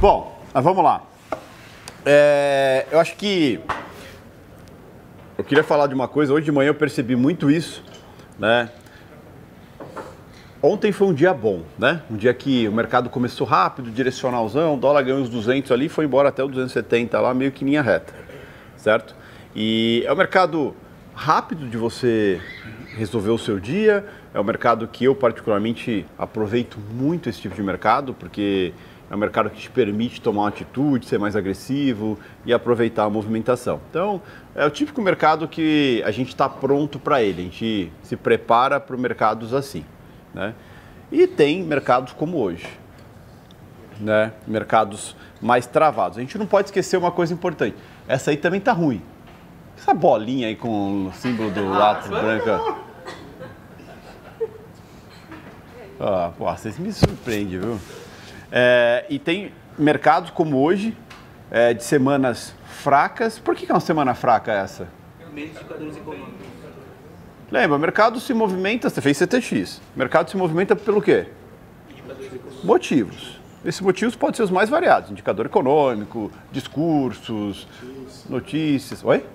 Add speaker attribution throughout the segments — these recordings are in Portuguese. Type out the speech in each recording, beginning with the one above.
Speaker 1: Bom, mas vamos lá. Eu acho que eu queria falar de uma coisa. Hoje de manhã eu percebi muito isso, né? Ontem foi um dia bom, né? Um dia que o mercado começou rápido, direcionalzão, o dólar ganhou os 200 ali, foi embora até o 270 lá, meio que linha reta, certo? E é um mercado rápido de você resolver o seu dia, é um mercado que eu particularmente aproveito muito esse tipo de mercado, porque é um mercado que te permite tomar uma atitude, ser mais agressivo e aproveitar a movimentação. Então, é o típico mercado que a gente está pronto para ele, a gente se prepara para mercados assim, né? E tem mercados como hoje, né? Mercados mais travados. A gente não pode esquecer uma coisa importante, essa aí também está ruim. Essa bolinha aí com o símbolo do lápis branca. Pô, vocês me surpreendem, viu? E tem mercados como hoje, de semanas fracas. Por que é uma semana fraca essa?
Speaker 2: Menos indicadores econômicos.
Speaker 1: Lembra, o mercado se movimenta, você fez CTX. O mercado se movimenta pelo quê?
Speaker 2: Indicadores econômicos.
Speaker 1: Motivos. Esses motivos podem ser os mais variados. Indicador econômico, discursos, notícias. Oi?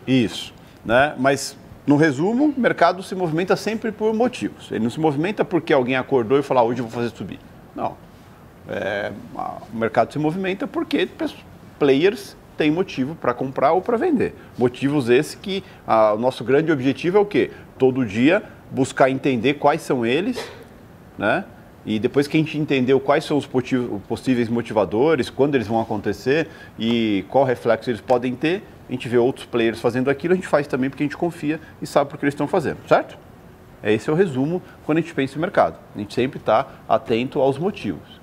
Speaker 1: Isso, né? Mas, no resumo, o mercado se movimenta sempre por motivos. Ele não se movimenta porque alguém acordou e falou, hoje eu vou fazer subir. Não. O mercado se movimenta porque players têm motivo para comprar ou para vender. Motivos esses que o nosso grande objetivo é o quê? Todo dia buscar entender quais são eles, né? E depois que a gente entendeu quais são os possíveis motivadores, quando eles vão acontecer e qual reflexo eles podem ter, a gente vê outros players fazendo aquilo, a gente faz também porque a gente confia e sabe por que eles estão fazendo, certo? Esse é o resumo quando a gente pensa em mercado. A gente sempre está atento aos motivos,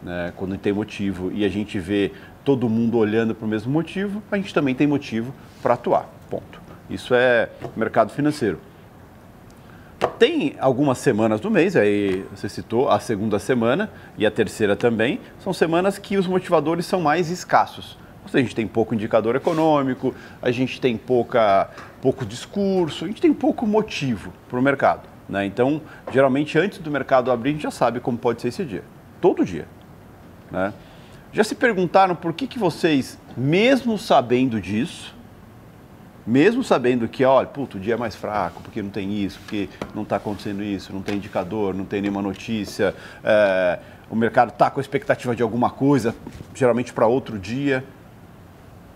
Speaker 1: né? Quando tem motivo e a gente vê todo mundo olhando para o mesmo motivo, a gente também tem motivo para atuar, ponto. Isso é mercado financeiro. Tem algumas semanas do mês, aí você citou a segunda semana e a terceira também, são semanas que os motivadores são mais escassos. Ou seja, a gente tem pouco indicador econômico, a gente tem pouco discurso, a gente tem pouco motivo para o mercado, né? Então, geralmente antes do mercado abrir, a gente já sabe como pode ser esse dia, todo dia, né? Já se perguntaram por que vocês, mesmo sabendo disso, mesmo sabendo que, olha, puto, o dia é mais fraco, porque não tem isso, porque não está acontecendo isso, não tem indicador, não tem nenhuma notícia, o mercado está com a expectativa de alguma coisa, geralmente para outro dia.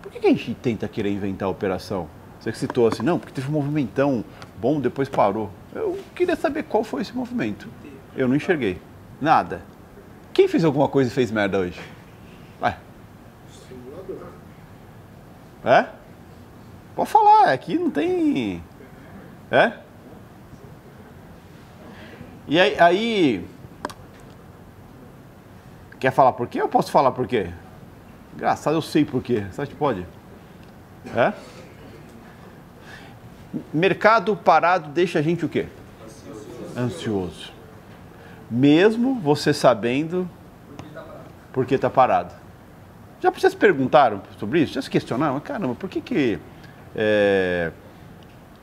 Speaker 1: Por que a gente tenta querer inventar a operação? Você que citou assim, não, porque teve um movimentão bom, depois parou. Eu queria saber qual foi esse movimento. Eu não enxerguei. Nada. Quem fez alguma coisa e fez merda hoje? Vai.
Speaker 3: Simulador.
Speaker 1: Pode falar, aqui não tem... E aí... Quer falar por quê ou posso falar por quê? Engraçado, eu sei por quê. Você acha que pode? Mercado parado deixa a gente o quê? Ansioso. Mesmo você sabendo por que está parado. Já vocês perguntaram sobre isso? Já se questionaram? Caramba, por que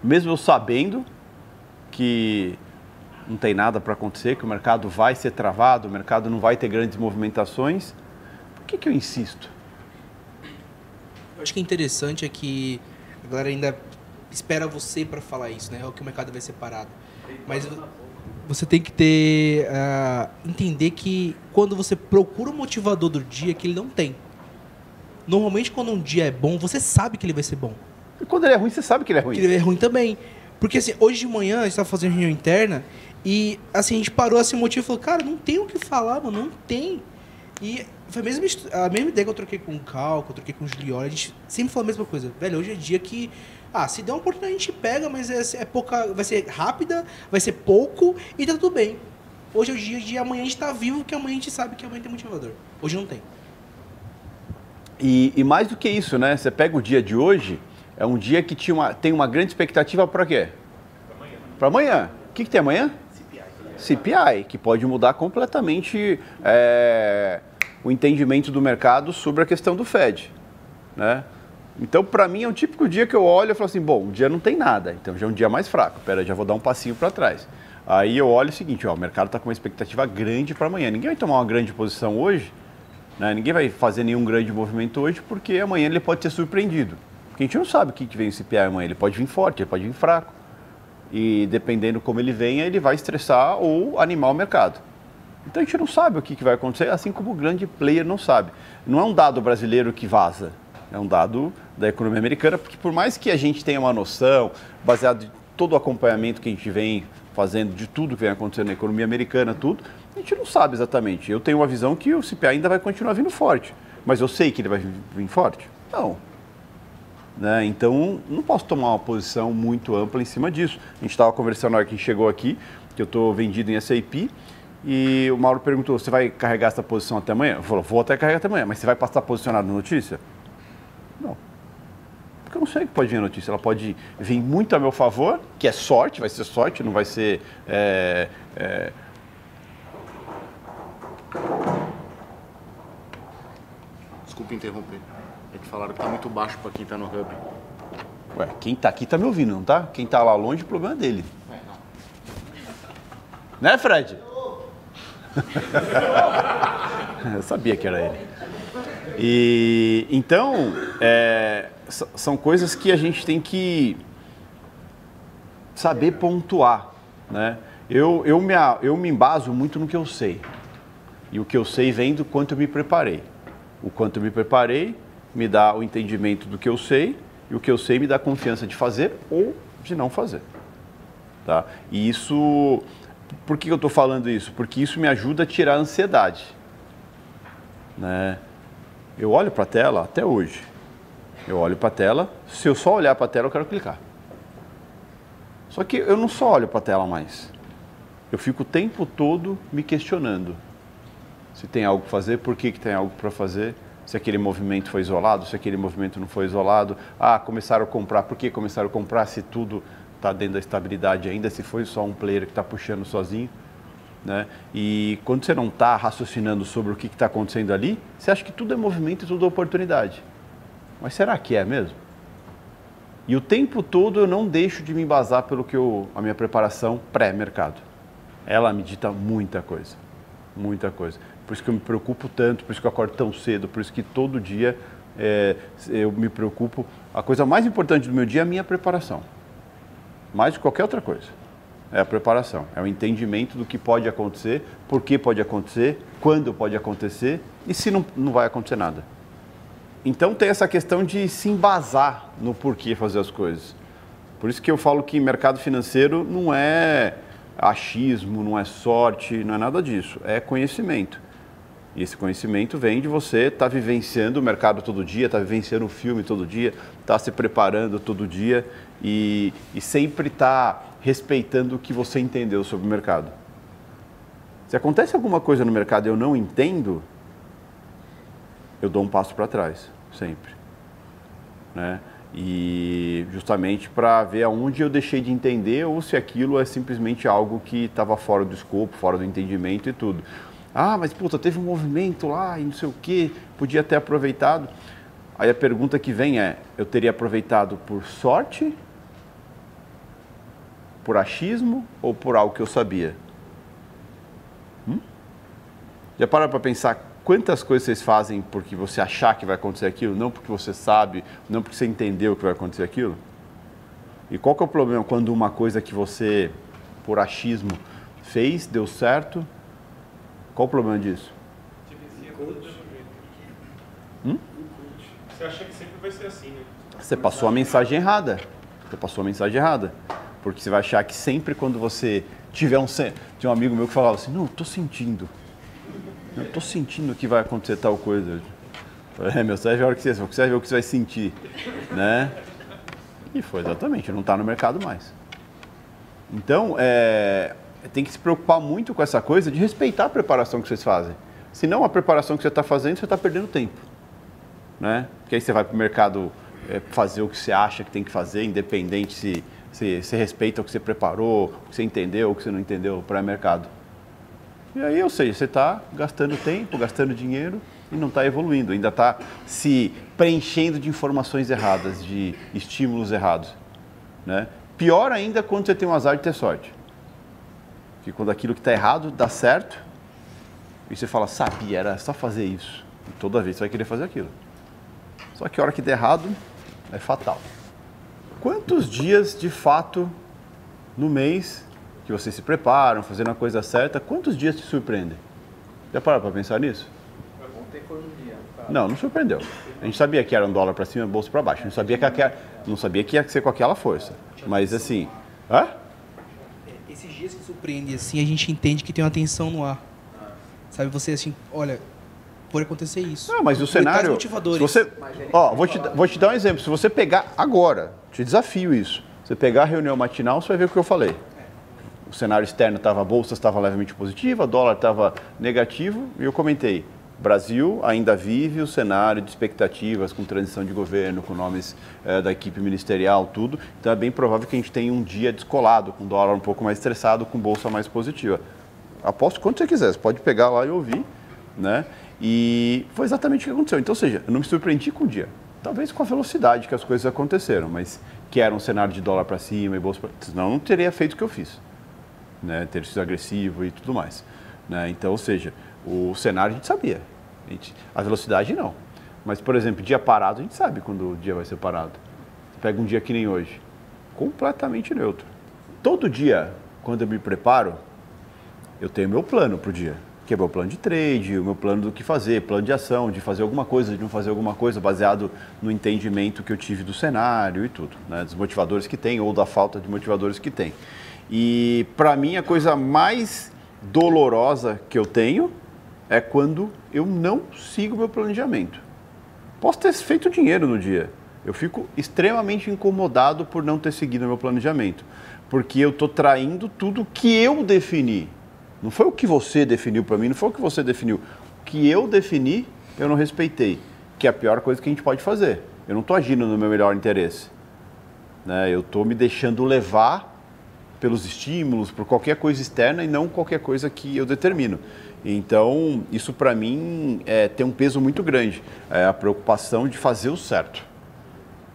Speaker 1: mesmo eu sabendo que não tem nada para acontecer, que o mercado vai ser travado, o mercado não vai ter grandes movimentações, por que eu insisto?
Speaker 2: Eu acho que é interessante é que a galera ainda espera você para falar isso, né? É o que o mercado vai ser parado. Mas você tem que ter entender que quando você procura o motivador do dia, que ele não tem. Normalmente, quando um dia é bom, você sabe que ele vai ser bom.
Speaker 1: E quando ele é ruim, você sabe que ele é ruim.
Speaker 2: Que ele é ruim também. Porque assim, hoje de manhã, a gente estava fazendo reunião interna e assim, a gente parou assim, o motivo e falou, cara, não tem o que falar, mano, não tem. E foi a mesma ideia que eu troquei com o Cal, que eu troquei com o Julioli, a gente sempre falou a mesma coisa. Velho, hoje é dia que, se der uma oportunidade a gente pega, mas é pouca, vai ser rápida, vai ser pouco e tá tudo bem. Hoje é o dia de amanhã a gente tá vivo, porque amanhã a gente sabe que amanhã tem motivador. Hoje não tem.
Speaker 1: E mais do que isso, né? Você pega o dia de hoje, é um dia que tem uma grande expectativa para quê? Para amanhã. O que tem amanhã? CPI, que pode mudar completamente o entendimento do mercado sobre a questão do Fed, né? Então, para mim, é um típico dia que eu olho e falo assim, bom, o dia não tem nada, então já é um dia mais fraco. Pera, já vou dar um passinho para trás. Aí eu olho o seguinte, ó, o mercado está com uma expectativa grande para amanhã. Ninguém vai tomar uma grande posição hoje, né? Ninguém vai fazer nenhum grande movimento hoje, porque amanhã ele pode ser surpreendido. Porque a gente não sabe o que vem o CPI amanhã. Ele pode vir forte, ele pode vir fraco. E dependendo como ele venha, ele vai estressar ou animar o mercado. Então a gente não sabe o que vai acontecer, assim como o grande player não sabe. Não é um dado brasileiro que vaza, é um dado da economia americana, porque por mais que a gente tenha uma noção, baseado em todo o acompanhamento que a gente vem fazendo de tudo que vem acontecendo na economia americana, tudo, a gente não sabe exatamente. Eu tenho uma visão que o CPI ainda vai continuar vindo forte, mas eu sei que ele vai vir forte? Não. Né? Então, não posso tomar uma posição muito ampla em cima disso. A gente estava conversando na hora que a gente chegou aqui, que eu estou vendido em SAP, e o Mauro perguntou, você vai carregar essa posição até amanhã? Eu falei, vou até carregar até amanhã, mas você vai passar posicionado na notícia? Não. Porque eu não sei o que pode vir a notícia. Ela pode vir muito a meu favor, que é sorte, vai ser sorte, não vai ser...
Speaker 3: Desculpa interromper. É que falaram que tá muito baixo para quem tá no hub.
Speaker 1: Ué, quem tá aqui tá me ouvindo, não tá? Quem tá lá longe, o problema é dele. Né, Fred? Eu sabia que era ele. E então, são coisas que a gente tem que saber pontuar, né? Eu me embaso muito no que eu sei. E o que eu sei vem do quanto eu me preparei. O quanto eu me preparei me dá o entendimento do que eu sei, e o que eu sei me dá confiança de fazer ou de não fazer. Tá? E isso... Por que eu estou falando isso? Porque isso me ajuda a tirar a ansiedade. Né? Eu olho para a tela até hoje. Eu olho para a tela, se eu só olhar para a tela, eu quero clicar. Só que eu não só olho para a tela mais. Eu fico o tempo todo me questionando. Se tem algo para fazer, por que tem algo para fazer, se aquele movimento foi isolado, se aquele movimento não foi isolado. Ah, começaram a comprar, por que começaram a comprar se tudo está dentro da estabilidade ainda, se foi só um player que está puxando sozinho. Né? E quando você não está raciocinando sobre o que está acontecendo ali, você acha que tudo é movimento e tudo é oportunidade. Mas será que é mesmo? E o tempo todo eu não deixo de me embasar pelo que a minha preparação pré-mercado. Ela me dita muita coisa. Muita coisa. Por isso que eu me preocupo tanto, por isso que eu acordo tão cedo, por isso que todo dia eu me preocupo. A coisa mais importante do meu dia é a minha preparação. Mais de qualquer outra coisa. É a preparação, é o entendimento do que pode acontecer, por que pode acontecer, quando pode acontecer e se não vai acontecer nada. Então tem essa questão de se embasar no porquê fazer as coisas. Por isso que eu falo que mercado financeiro não é achismo, não é sorte, não é nada disso, é conhecimento. E esse conhecimento vem de você estar vivenciando o mercado todo dia, estar vivenciando o filme todo dia, estar se preparando todo dia e sempre estar respeitando o que você entendeu sobre o mercado. Se acontece alguma coisa no mercado e eu não entendo, eu dou um passo para trás, sempre. Né? E justamente para ver aonde eu deixei de entender ou se aquilo é simplesmente algo que estava fora do escopo, fora do entendimento e tudo. Ah, mas puta, teve um movimento lá e não sei o que, podia ter aproveitado. Aí a pergunta que vem é, eu teria aproveitado por sorte, por achismo ou por algo que eu sabia? Já pararam para pensar quantas coisas vocês fazem porque você achar que vai acontecer aquilo, não porque você sabe, não porque você entendeu que vai acontecer aquilo? E qual que é o problema quando uma coisa que você, por achismo, fez, deu certo? Qual o problema disso?
Speaker 4: Você acha que sempre vai ser assim, né?
Speaker 1: Você passou a mensagem errada. Você passou a mensagem errada. Porque você vai achar que sempre quando você tiver Tinha um amigo meu que falava assim, não, eu tô sentindo que vai acontecer tal coisa. Eu falei, meu, você vai ver a hora que você vai ver o que você vai sentir. Né? E foi exatamente, não está no mercado mais. Então, tem que se preocupar muito com essa coisa de respeitar a preparação que vocês fazem. Senão, a preparação que você está fazendo, você está perdendo tempo. Né? Porque aí você vai para o mercado fazer o que você acha que tem que fazer, independente se você respeita o que você preparou, o que você entendeu, o que você não entendeu para o mercado. E aí, ou seja, você está gastando tempo, gastando dinheiro e não está evoluindo, ainda está se preenchendo de informações erradas, de estímulos errados. Né? Pior ainda quando você tem um azar de ter sorte. Que quando aquilo que está errado dá certo, e você fala, sabia, era só fazer isso. E toda vez você vai querer fazer aquilo. Só que a hora que der errado, é fatal. Quantos dias, de fato, no mês, que vocês se preparam, fazendo a coisa certa, quantos dias te surpreendem? Já pararam para pensar nisso?
Speaker 4: Ontem foi um dia. Tá?
Speaker 1: Não sabia. A gente sabia que era um dólar para cima e bolsa para baixo. Não sabia que ia ser com aquela força. Mas assim... Hã?
Speaker 2: Esses dias que surpreendem, assim, a gente entende que tem uma tensão no ar. Sabe, você assim, olha, pode acontecer isso.
Speaker 1: Não, mas o cenário...
Speaker 2: Motivadores.
Speaker 1: Se você, vou te dar um exemplo. Se você pegar agora, te desafio isso. Você pegar a reunião matinal, você vai ver o que eu falei. O cenário externo estava, a bolsa estava levemente positiva, o dólar estava negativo, e eu comentei, Brasil ainda vive o cenário de expectativas com transição de governo, com nomes da equipe ministerial, tudo. Então é bem provável que a gente tenha um dia descolado, com dólar um pouco mais estressado, com bolsa mais positiva. Aposto quanto você quiser, você pode pegar lá e ouvir, né? E foi exatamente o que aconteceu. Então, ou seja, eu não me surpreendi com o dia. Talvez com a velocidade que as coisas aconteceram, mas que era um cenário de dólar para cima e bolsa para... Senão eu não teria feito o que eu fiz, né? Ter sido agressivo e tudo mais, né? Então, ou seja, o cenário a gente sabia, a velocidade não. Mas, por exemplo, dia parado, a gente sabe quando o dia vai ser parado. Você pega um dia que nem hoje, completamente neutro. Todo dia, quando eu me preparo, eu tenho meu plano para o dia. Que é o meu plano de trade, o meu plano do que fazer, plano de ação, de fazer alguma coisa, de não fazer alguma coisa, baseado no entendimento que eu tive do cenário e tudo, né? Dos motivadores que tem ou da falta de motivadores que tem. E, para mim, a coisa mais dolorosa que eu tenho é quando eu não sigo meu planejamento. Posso ter feito dinheiro no dia. Eu fico extremamente incomodado por não ter seguido meu planejamento. Porque eu estou traindo tudo que eu defini. Não foi o que você definiu para mim, não foi o que você definiu. O que eu defini, eu não respeitei. Que é a pior coisa que a gente pode fazer. Eu não estou agindo no meu melhor interesse, né? Eu estou me deixando levar pelos estímulos, por qualquer coisa externa e não qualquer coisa que eu determino. Então, isso para mim tem um peso muito grande, a preocupação de fazer o certo.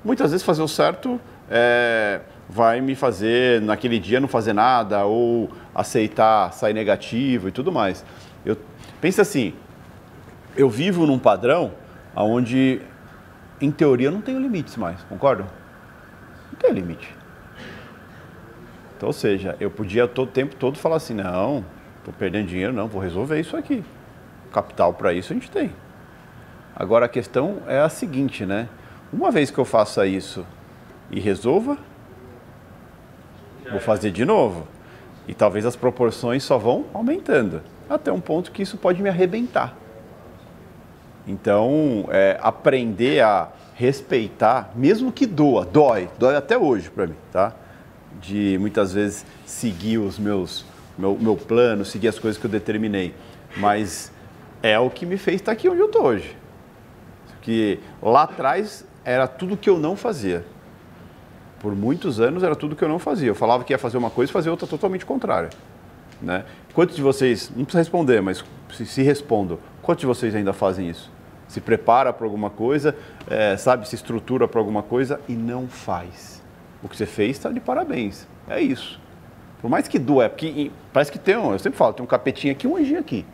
Speaker 1: Muitas vezes fazer o certo vai me fazer, naquele dia, não fazer nada ou aceitar, sair negativo e tudo mais. Pensa assim, eu vivo num padrão onde, em teoria, eu não tenho limites mais, concordam? Não tenho limite. Então, ou seja, eu podia o tempo todo falar assim, não, estou perdendo dinheiro, não, vou resolver isso aqui. Capital para isso a gente tem. Agora a questão é a seguinte, né? Uma vez que eu faça isso e resolva, vou fazer de novo. E talvez as proporções só vão aumentando, até um ponto que isso pode me arrebentar. Então, aprender a respeitar, mesmo que dói até hoje para mim, tá? De muitas vezes seguir meu plano, seguir as coisas que eu determinei. Mas é o que me fez estar aqui onde eu estou hoje. Porque lá atrás era tudo que eu não fazia. Por muitos anos era tudo que eu não fazia. Eu falava que ia fazer uma coisa e fazia outra totalmente contrária, né? Quantos de vocês, não precisa responder, mas se respondam, quantos de vocês ainda fazem isso? Se prepara para alguma coisa, se estrutura para alguma coisa e não faz. O que você fez está de parabéns. É isso. Por mais que doa, porque parece que eu sempre falo, tem um capetinho aqui e um anjinho aqui.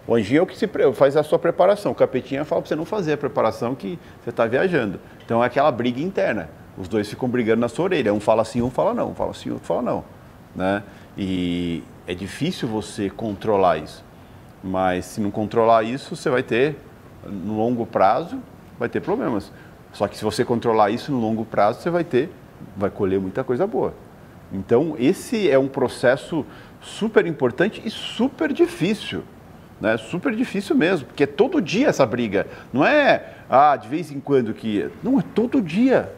Speaker 1: O anjinho é o que faz a sua preparação. O capetinho fala para você não fazer a preparação que você está viajando. Então é aquela briga interna. Os dois ficam brigando na sua orelha. Um fala sim, um fala não. Um fala sim, outro fala não, né? E é difícil você controlar isso. Mas se não controlar isso, você vai ter, no longo prazo, vai ter problemas. Só que se você controlar isso no longo prazo, você vai colher muita coisa boa. Então, esse é um processo super importante e super difícil, né? Super difícil mesmo, porque é todo dia essa briga. Não é, de vez em quando que... Não, é todo dia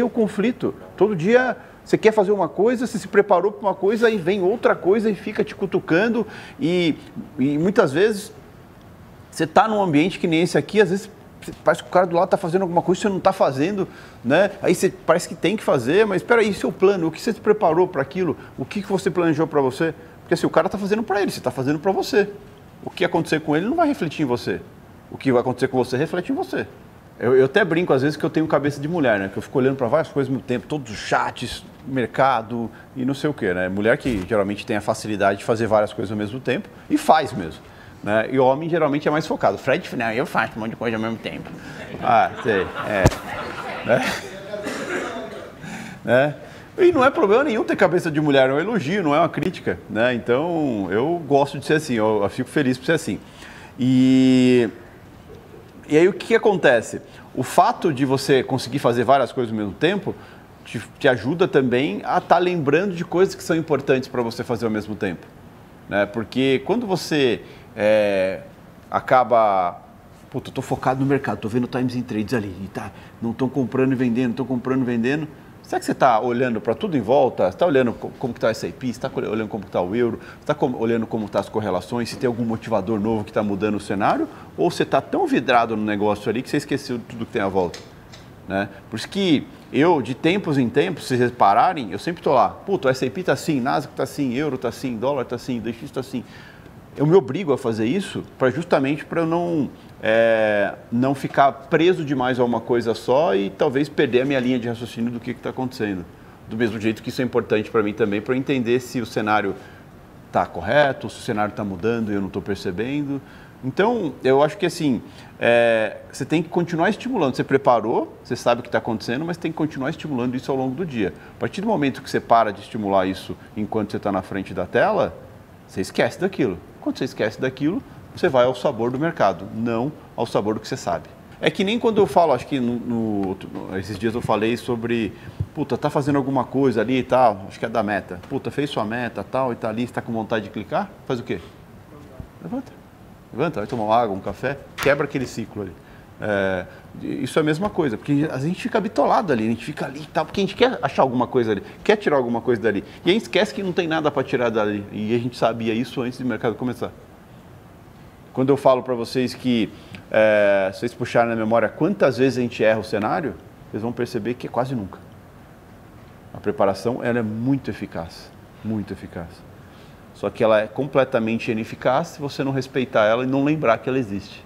Speaker 1: o conflito. Todo dia você quer fazer uma coisa, você se preparou para uma coisa e vem outra coisa e fica te cutucando. E muitas vezes você está num ambiente que nem esse aqui, às vezes parece que o cara do lado está fazendo alguma coisa que você não está fazendo, né? Aí você parece que tem que fazer, mas espera aí, seu plano, o que você se preparou para aquilo? O que você planejou para você? Porque assim, o cara está fazendo para ele, você está fazendo para você. O que acontecer com ele não vai refletir em você. O que vai acontecer com você reflete em você. Eu até brinco às vezes que eu tenho cabeça de mulher, né? Que eu fico olhando para várias coisas ao mesmo tempo, todos os chats, mercado e não sei o quê, né? Mulher que geralmente tem a facilidade de fazer várias coisas ao mesmo tempo e faz mesmo, né? E o homem geralmente é mais focado. Fred, não, eu faço um monte de coisa ao mesmo tempo. Ah, sei, né? E não é problema nenhum ter cabeça de mulher, é um elogio, não é uma crítica, né? Então, eu gosto de ser assim, eu fico feliz por ser assim. E aí o que acontece? O fato de você conseguir fazer várias coisas ao mesmo tempo te ajuda também a estar lembrando de coisas que são importantes para você fazer ao mesmo tempo, né? Porque quando você acaba... Puta, eu estou focado no mercado, estou vendo times in trades ali, e não estão comprando e vendendo, estão comprando e vendendo. Será que você está olhando para tudo em volta? Você está olhando como está o S&P? Você está olhando como está o euro? Você está olhando como estão as correlações? Se tem algum motivador novo que está mudando o cenário? Ou você está tão vidrado no negócio ali que você esqueceu de tudo que tem à volta? Né? Por isso que eu, de tempos em tempos, se vocês repararem, eu sempre estou lá. Puta, o S&P está assim, Nasdaq está assim, euro está assim, dólar está assim, DX está assim. Eu me obrigo a fazer isso justamente para eu não ficar preso demais a uma coisa só e talvez perder a minha linha de raciocínio do que está acontecendo. Do mesmo jeito que isso é importante para mim também, para eu entender se o cenário está correto, se o cenário está mudando e eu não estou percebendo. Então, eu acho que assim, você tem que continuar estimulando. Você preparou, você sabe o que está acontecendo, mas tem que continuar estimulando isso ao longo do dia. A partir do momento que você para de estimular isso enquanto você está na frente da tela, você esquece daquilo. Quando você esquece daquilo, você vai ao sabor do mercado, não ao sabor do que você sabe. É que nem quando eu falo, acho que esses dias eu falei sobre, puta, tá fazendo alguma coisa ali e tal, acho que é da meta. Puta, fez sua meta tal e tá ali, está com vontade de clicar, faz o quê? Levanta, vai tomar uma água, um café, quebra aquele ciclo ali. Isso é a mesma coisa, porque a gente fica bitolado ali, a gente fica ali e tal, porque a gente quer achar alguma coisa ali, quer tirar alguma coisa dali. E a gente esquece que não tem nada para tirar dali. E a gente sabia isso antes do mercado começar. Quando eu falo para vocês que, se vocês puxarem na memória quantas vezes a gente erra o cenário, vocês vão perceber que é quase nunca. A preparação ela é muito eficaz, muito eficaz. Só que ela é completamente ineficaz se você não respeitar ela e não lembrar que ela existe.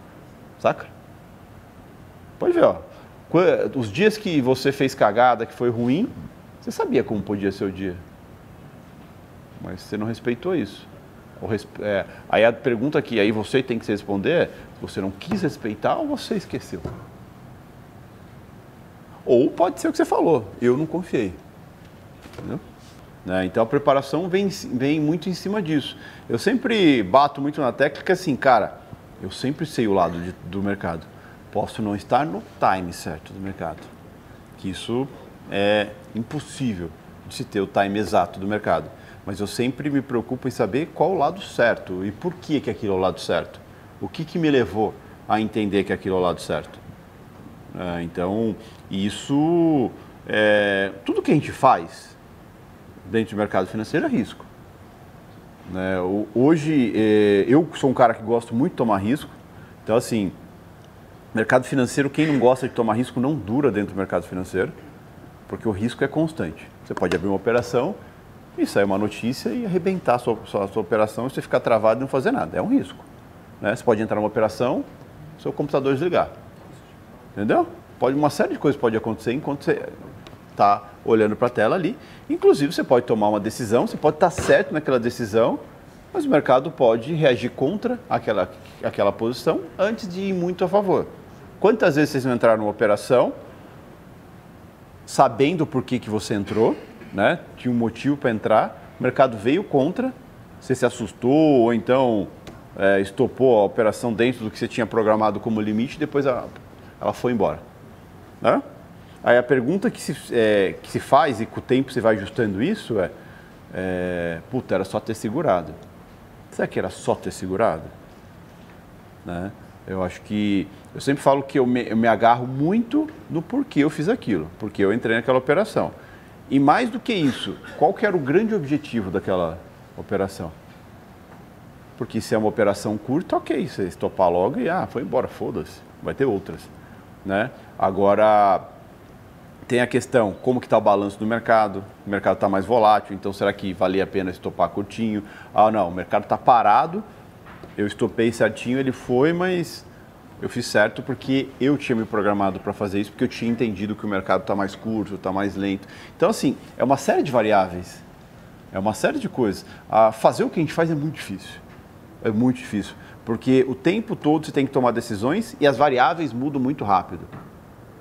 Speaker 1: Saca? Pode ver, ó. Os dias que você fez cagada, que foi ruim, você sabia como podia ser o dia. Mas você não respeitou isso. Aí a pergunta que aí você tem que se responder é: você não quis respeitar ou você esqueceu? Ou pode ser o que você falou, eu não confiei. Entendeu? Né? Então a preparação vem muito em cima disso. Eu sempre bato muito na tecla que assim, cara, eu sempre sei o lado do mercado. Posso não estar no time certo do mercado. Que isso é impossível de se ter o time exato do mercado. Mas eu sempre me preocupo em saber qual o lado certo e por que aquilo é o lado certo. O que me levou a entender que aquilo é o lado certo. Então, isso, tudo que a gente faz dentro do mercado financeiro é risco. Hoje, eu sou um cara que gosto muito de tomar risco. Então, assim, mercado financeiro, quem não gosta de tomar risco não dura dentro do mercado financeiro, porque o risco é constante. Você pode abrir uma operação e sair uma notícia e arrebentar a sua operação e você ficar travado e não fazer nada. É um risco. Né? Você pode entrar numa operação, seu computador desligar. Entendeu? Uma série de coisas pode acontecer enquanto você está olhando para a tela ali. Inclusive, você pode tomar uma decisão, você pode estar certo naquela decisão, mas o mercado pode reagir contra aquela posição antes de ir muito a favor. Quantas vezes vocês não entraram numa operação sabendo por que você entrou, né? Tinha um motivo para entrar, o mercado veio contra, você se assustou ou então estopou a operação dentro do que você tinha programado como limite e depois ela foi embora. Né? Aí a pergunta que se faz e com o tempo você vai ajustando isso puta, era só ter segurado. Será que era só ter segurado? Né? Eu acho que... Eu sempre falo que eu me agarro muito no porquê eu fiz aquilo, porque eu entrei naquela operação. E mais do que isso, qual que era o grande objetivo daquela operação? Porque se é uma operação curta, ok, você estopar logo e foi embora, foda-se, vai ter outras. Né? Agora, tem a questão, como que está o balanço do mercado? O mercado está mais volátil, então será que valia a pena estopar curtinho? Não, o mercado está parado, eu estopei certinho, ele foi, mas Eu fiz certo porque eu tinha me programado para fazer isso, porque eu tinha entendido que o mercado está mais curto, está mais lento. Então, assim, é uma série de variáveis, é uma série de coisas. Fazer o que a gente faz é muito difícil. É muito difícil, porque o tempo todo você tem que tomar decisões e as variáveis mudam muito rápido.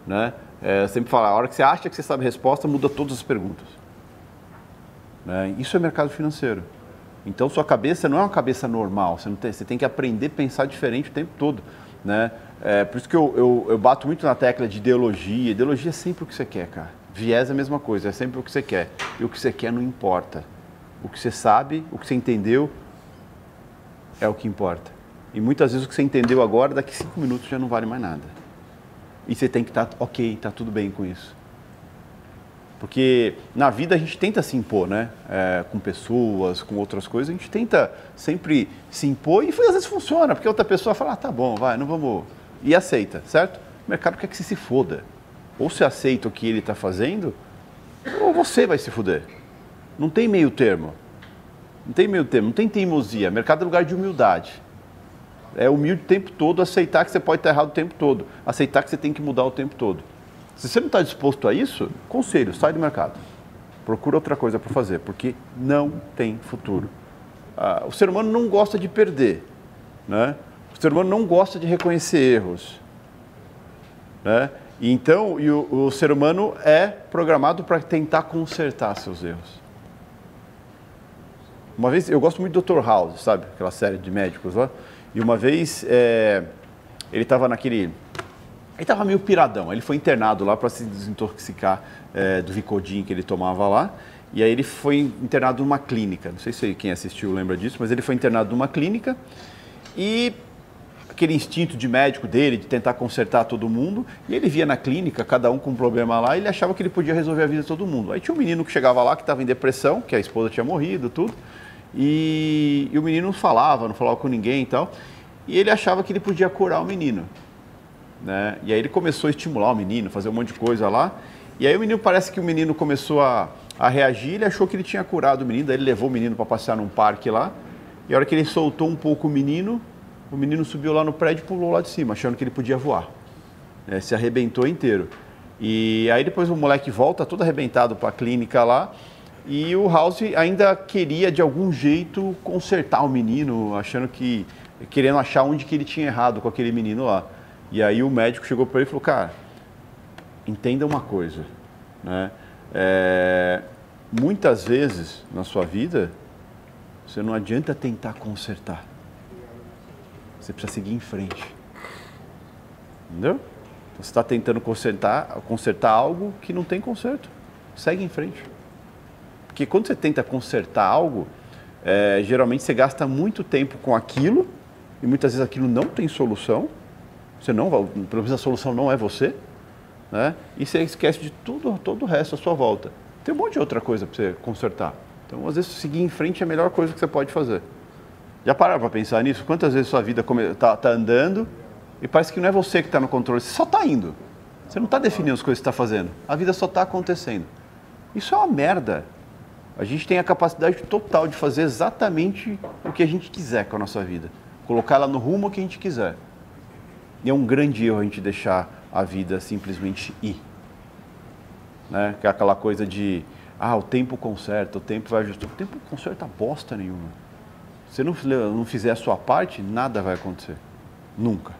Speaker 1: Né? Eu sempre falo, a hora que você acha que você sabe a resposta, muda todas as perguntas. Né? Isso é mercado financeiro. Então, sua cabeça não é uma cabeça normal, você tem que aprender a pensar diferente o tempo todo. Né? Por isso que eu bato muito na tecla de ideologia. Ideologia é sempre o que você quer, cara. Viés é a mesma coisa, é sempre o que você quer. E o que você quer não importa. O que você sabe, o que você entendeu, é o que importa. E muitas vezes o que você entendeu agora, daqui 5 minutos já não vale mais nada. E você tem que estar ok, tá tudo bem com isso. Porque na vida a gente tenta se impor, né? Com pessoas, com outras coisas, a gente tenta sempre se impor e às vezes funciona, porque outra pessoa fala, tá bom, vai, não vamos... E aceita, certo? O mercado quer que você se foda. Ou você aceita o que ele está fazendo, ou você vai se foder. Não tem meio termo. Não tem meio termo, não tem teimosia. Mercado é lugar de humildade. É humilde o tempo todo, aceitar que você pode estar errado o tempo todo. Aceitar que você tem que mudar o tempo todo. Se você não está disposto a isso, conselho, sai do mercado. Procura outra coisa para fazer, porque não tem futuro. O ser humano não gosta de perder. Né? O ser humano não gosta de reconhecer erros. Né? E então, o ser humano é programado para tentar consertar seus erros. Uma vez, eu gosto muito do Dr. House, sabe? Aquela série de médicos lá. E uma vez, ele estava Ele estava meio piradão, ele foi internado lá para se desintoxicar do Vicodin que ele tomava lá. E aí ele foi internado numa clínica, não sei se quem assistiu lembra disso, mas ele foi internado numa clínica e aquele instinto de médico dele, de tentar consertar todo mundo, e ele via na clínica, cada um com um problema lá, e ele achava que ele podia resolver a vida de todo mundo. Aí tinha um menino que chegava lá, que estava em depressão, que a esposa tinha morrido, tudo, e o menino não falava com ninguém e tal, e ele achava que ele podia curar o menino. Né? E aí ele começou a estimular o menino, fazer um monte de coisa lá. E aí parece que o menino começou a reagir, ele achou que ele tinha curado o menino, daí ele levou o menino para passear num parque lá. E a hora que ele soltou um pouco o menino subiu lá no prédio e pulou lá de cima, achando que ele podia voar. Se arrebentou inteiro. E aí depois o moleque volta todo arrebentado para a clínica lá. E o House ainda queria de algum jeito consertar o menino, querendo achar onde que ele tinha errado com aquele menino lá. E aí o médico chegou para ele e falou, cara, entenda uma coisa, né? Muitas vezes na sua vida, você não adianta tentar consertar. Você precisa seguir em frente. Entendeu? Você está tentando consertar algo que não tem conserto. Segue em frente. Porque quando você tenta consertar algo, geralmente você gasta muito tempo com aquilo, e muitas vezes aquilo não tem solução. Pelo menos a solução não é você, né? E você esquece de todo o resto à sua volta. Tem um monte de outra coisa para você consertar. Então, às vezes, seguir em frente é a melhor coisa que você pode fazer. Já pararam para pensar nisso? Quantas vezes sua vida está andando e parece que não é você que está no controle, você só está indo. Você não está definindo as coisas que está fazendo. A vida só está acontecendo. Isso é uma merda. A gente tem a capacidade total de fazer exatamente o que a gente quiser com a nossa vida. Colocar ela no rumo que a gente quiser. E é um grande erro a gente deixar a vida simplesmente ir. Né? Que é aquela coisa de, o tempo conserta, o tempo vai ajustar. O tempo conserta bosta nenhuma. Se você não fizer a sua parte, nada vai acontecer. Nunca.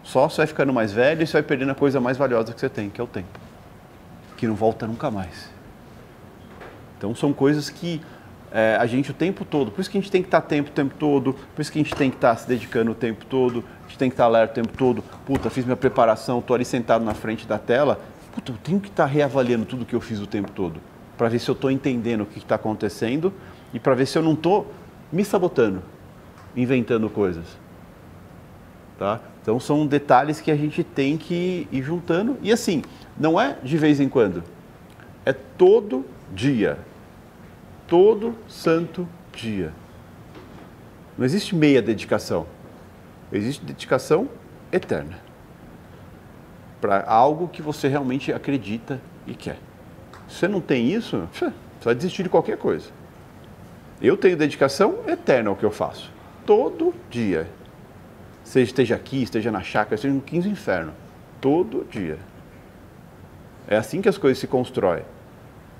Speaker 1: Só você vai ficando mais velho e você vai perdendo a coisa mais valiosa que você tem, que é o tempo. Que não volta nunca mais. Então são coisas que a gente o tempo todo, por isso que a gente tem que estar atento o tempo todo, por isso que a gente tem que estar se dedicando o tempo todo, a gente tem que estar alerta o tempo todo. Puta, fiz minha preparação, estou ali sentado na frente da tela, puta, eu tenho que estar reavaliando tudo que eu fiz o tempo todo, para ver se eu estou entendendo o que está acontecendo e para ver se eu não estou me sabotando, inventando coisas. Tá? Então são detalhes que a gente tem que ir juntando, e assim, não é de vez em quando, é todo dia. Todo santo dia. Não existe meia dedicação. Existe dedicação eterna. Para algo que você realmente acredita e quer. Se você não tem isso, você vai desistir de qualquer coisa. Eu tenho dedicação eterna ao que eu faço. Todo dia. Seja esteja aqui, esteja na chácara, esteja no quinto inferno. Todo dia. É assim que as coisas se constroem.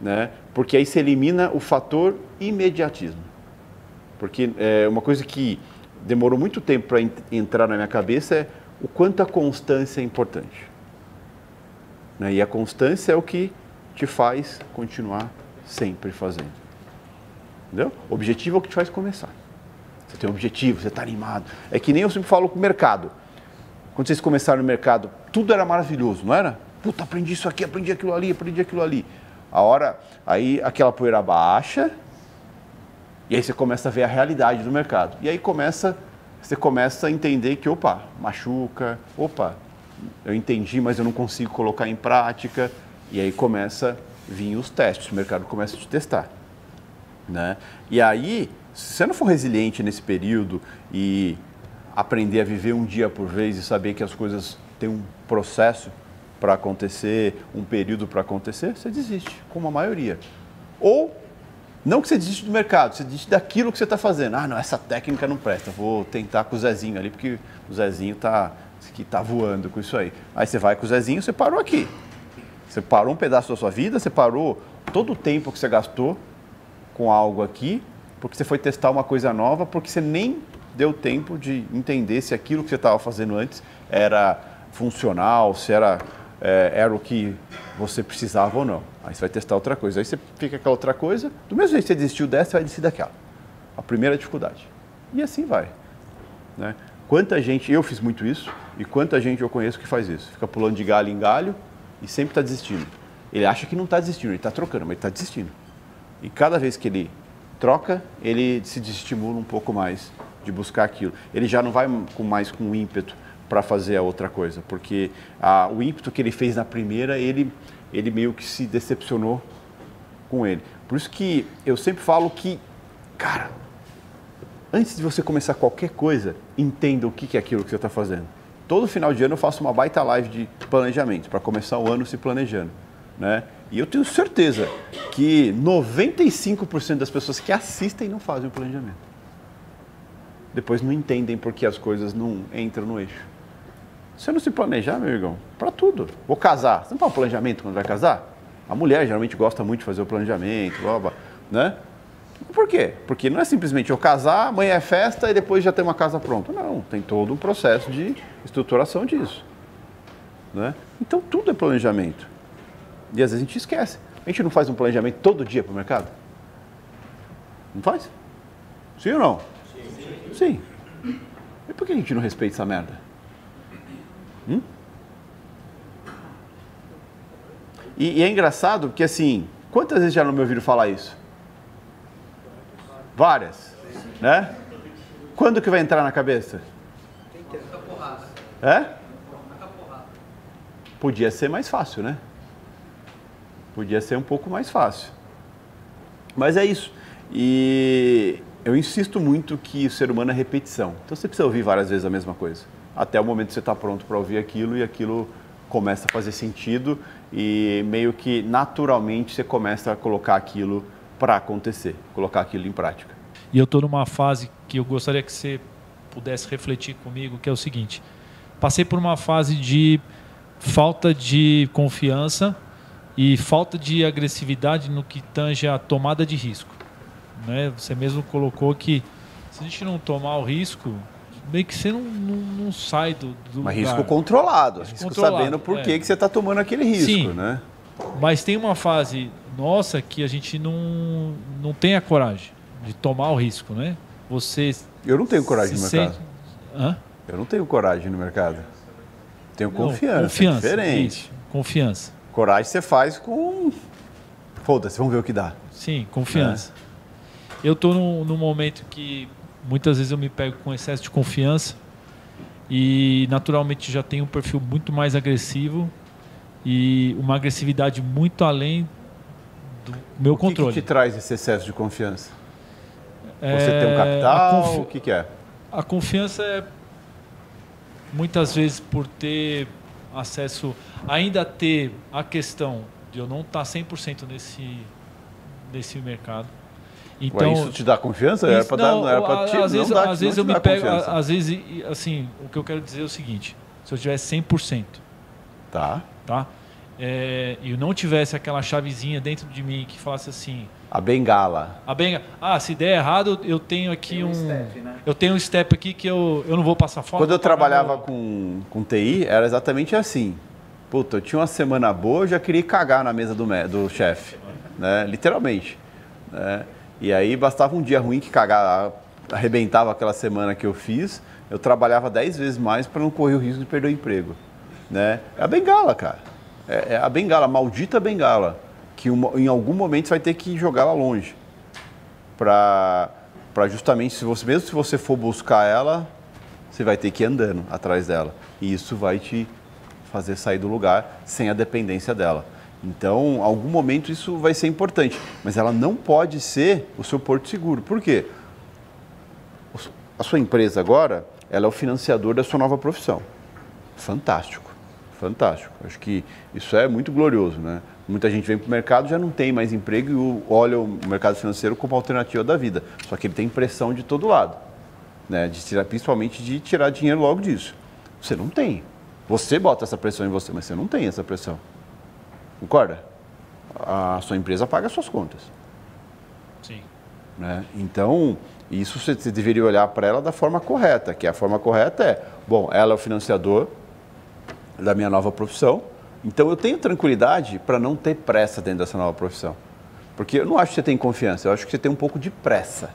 Speaker 1: Né? Porque aí se elimina o fator imediatismo. Porque uma coisa que demorou muito tempo para entrar na minha cabeça é o quanto a constância é importante. Né? E a constância é o que te faz continuar sempre fazendo. Entendeu? O objetivo é o que te faz começar. Você tem um objetivo, você está animado. É que nem eu sempre falo com o mercado. Quando vocês começaram no mercado, tudo era maravilhoso, não era? Puta, aprendi isso aqui, aprendi aquilo ali, aprendi aquilo ali. Aí aquela poeira baixa, e aí você começa a ver a realidade do mercado. E aí você começa a entender que, opa, machuca, opa, eu entendi, mas eu não consigo colocar em prática. E aí começa a vir os testes, o mercado começa a te testar. Né? E aí, se você não for resiliente nesse período e aprender a viver um dia por vez e saber que as coisas têm um processo para acontecer, um período para acontecer, você desiste, como a maioria. Ou, não que você desiste do mercado, você desiste daquilo que você está fazendo. Ah, não, essa técnica não presta, vou tentar com o Zezinho ali, porque o Zezinho tá voando com isso aí. Aí você vai com o Zezinho, você parou aqui. Você parou um pedaço da sua vida, você parou todo o tempo que você gastou com algo aqui, porque você foi testar uma coisa nova, porque você nem deu tempo de entender se aquilo que você estava fazendo antes era funcional, se era o que você precisava ou não. Aí você vai testar outra coisa. Aí você fica aquela outra coisa, do mesmo jeito que você desistiu dessa, você vai desistir daquela. A primeira dificuldade. E assim vai. Né? Quanta gente, eu fiz muito isso, e quanta gente eu conheço que faz isso. Fica pulando de galho em galho e sempre está desistindo. Ele acha que não está desistindo, ele está trocando, mas ele está desistindo. E cada vez que ele troca, ele se desestimula um pouco mais de buscar aquilo. Ele já não vai mais com ímpeto para fazer a outra coisa, porque o ímpeto que ele fez na primeira, ele meio que se decepcionou com ele. Por isso que eu sempre falo que, cara, antes de você começar qualquer coisa, entenda o que é aquilo que você está fazendo. Todo final de ano eu faço uma baita live de planejamento, para começar o ano se planejando. Né? E eu tenho certeza que 95% das pessoas que assistem não fazem o planejamento. Depois não entendem porque as coisas não entram no eixo. Se você não se planejar, meu irmão, para tudo. Vou casar. Você não faz um planejamento quando vai casar? A mulher geralmente gosta muito de fazer o planejamento, blá, blá, né? Por quê? Porque não é simplesmente eu casar, amanhã é festa e depois já tem uma casa pronta. Não, tem todo um processo de estruturação disso. Né? Então tudo é planejamento. E às vezes a gente esquece. A gente não faz um planejamento todo dia para o mercado? Não faz? Sim ou não? Sim. E por que a gente não respeita essa merda? E é engraçado porque assim, quantas vezes já não me ouviram falar isso? Várias. Né? Quando que vai entrar na cabeça? É? Podia ser mais fácil, né? Podia ser um pouco mais fácil. Mas é isso. E eu insisto muito que o ser humano é repetição. Então você precisa ouvir várias vezes a mesma coisa. Até o momento que você está pronto para ouvir aquilo e aquilo começa a fazer sentido e meio que naturalmente você começa a colocar aquilo para acontecer, colocar aquilo em prática.
Speaker 5: E eu estou numa fase que eu gostaria que você pudesse refletir comigo, que é o seguinte. Passei por uma fase de falta de confiança e falta de agressividade no que tange a tomada de risco. Né? Você mesmo colocou que se a gente não tomar o risco, meio que você não sai do
Speaker 1: Mas
Speaker 5: lugar.
Speaker 1: risco controlado, risco
Speaker 5: controlado,
Speaker 1: sabendo por que você está tomando aquele risco.
Speaker 5: Sim,
Speaker 1: né?
Speaker 5: Mas tem uma fase nossa que a gente não tem a coragem de tomar o risco. Né?
Speaker 1: Eu não tenho coragem no mercado.
Speaker 5: Hã?
Speaker 1: Eu não tenho coragem no mercado. Tenho
Speaker 5: Não,
Speaker 1: confiança.
Speaker 5: confiança,
Speaker 1: É diferente.
Speaker 5: isso, confiança.
Speaker 1: Coragem você faz com... Foda-se, vamos ver o que dá.
Speaker 5: Sim, confiança. Eu estou num momento que muitas vezes eu me pego com excesso de confiança e naturalmente já tenho um perfil muito mais agressivo e uma agressividade muito além do meu controle.
Speaker 1: O que te traz esse excesso de confiança? Você tem um capital? O que é?
Speaker 5: A confiança é muitas vezes por ter acesso, ainda ter a questão de eu não estar 100% nesse mercado Então,
Speaker 1: isso te dá confiança? Era para
Speaker 5: não,
Speaker 1: dar, era pra te,
Speaker 5: às
Speaker 1: não
Speaker 5: vezes,
Speaker 1: dar,
Speaker 5: às
Speaker 1: não
Speaker 5: vezes
Speaker 1: te
Speaker 5: eu me
Speaker 1: dar
Speaker 5: pego,
Speaker 1: confiança.
Speaker 5: às vezes, assim, o que eu quero dizer é o seguinte: se eu tivesse 100%,
Speaker 1: Tá.
Speaker 5: tá? E eu não tivesse aquela chavezinha dentro de mim que falasse assim,
Speaker 1: A bengala.
Speaker 5: se der errado, eu tenho aqui
Speaker 4: Tem um step, né?
Speaker 5: eu tenho um step aqui que eu não vou passar fome.
Speaker 1: Quando eu
Speaker 5: vou pagar
Speaker 1: trabalhava
Speaker 5: meu-
Speaker 1: com TI, era exatamente assim. Puta, eu tinha uma semana boa, eu já queria cagar na mesa do chefe, né? Literalmente. Né? E aí bastava um dia ruim que cagar, arrebentava aquela semana que eu fiz, eu trabalhava 10 vezes mais para não correr o risco de perder o emprego. Né? É a bengala, cara. É a bengala, a maldita bengala, que em algum momento você vai ter que jogá-la longe. Para justamente, mesmo se você for buscar ela, você vai ter que ir andando atrás dela. E isso vai te fazer sair do lugar sem a dependência dela. Então, em algum momento isso vai ser importante, mas ela não pode ser o seu porto seguro. Por quê? A sua empresa agora, ela é o financiador da sua nova profissão. Fantástico, fantástico. Acho que isso é muito glorioso, né? Muita gente vem para o mercado, já não tem mais emprego e olha o mercado financeiro como alternativa da vida. Só que ele tem pressão de todo lado, né? Principalmente de tirar dinheiro logo disso. Você não tem. Você bota essa pressão em você, mas você não tem essa pressão. Concorda? A sua empresa paga as suas contas.
Speaker 5: Sim.
Speaker 1: Né? Então, isso você deveria olhar para ela da forma correta, que a forma correta é, bom, ela é o financiador da minha nova profissão, então eu tenho tranquilidade para não ter pressa dentro dessa nova profissão. Porque eu não acho que você tem confiança, eu acho que você tem um pouco de pressa.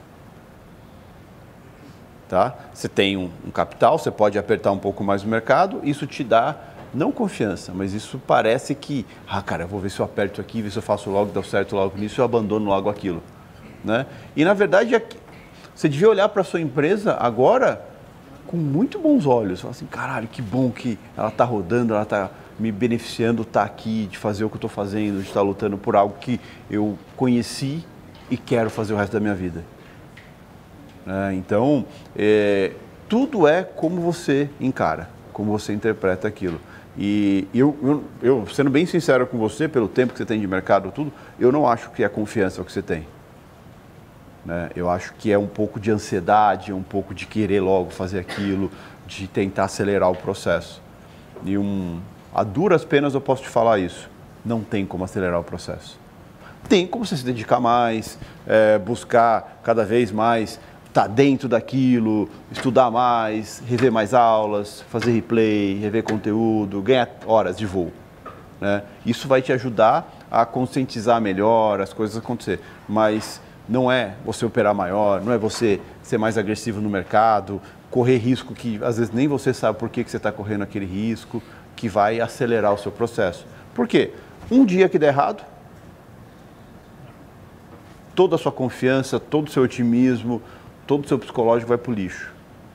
Speaker 1: Tá? Você tem um capital, você pode apertar um pouco mais o mercado, isso te dá, não confiança, mas isso parece que, cara, eu vou ver se eu aperto aqui, ver se eu faço logo, dá certo logo nisso, eu abandono logo aquilo. Né? E na verdade, você devia olhar para a sua empresa agora com muito bons olhos. Falar assim, caralho, que bom que ela está rodando, ela está me beneficiando, está aqui, de fazer o que eu estou fazendo, de estar lutando por algo que eu conheci e quero fazer o resto da minha vida. Então, tudo é como você encara, como você interpreta aquilo. E eu, sendo bem sincero com você, pelo tempo que você tem de mercado, tudo, eu não acho que é confiança o que você tem. Né? Eu acho que é um pouco de ansiedade, um pouco de querer logo fazer aquilo, de tentar acelerar o processo. E a duras penas eu posso te falar isso, não tem como acelerar o processo. Tem como você se dedicar mais, buscar cada vez mais, estar dentro daquilo, estudar mais, rever mais aulas, fazer replay, rever conteúdo, ganhar horas de voo. Né? Isso vai te ajudar a conscientizar melhor as coisas acontecer, mas não é você operar maior, não é você ser mais agressivo no mercado, correr risco que às vezes nem você sabe por que você está correndo aquele risco, que vai acelerar o seu processo. Por quê? Um dia que der errado, toda a sua confiança, todo o seu otimismo, todo o seu psicológico vai para o lixo.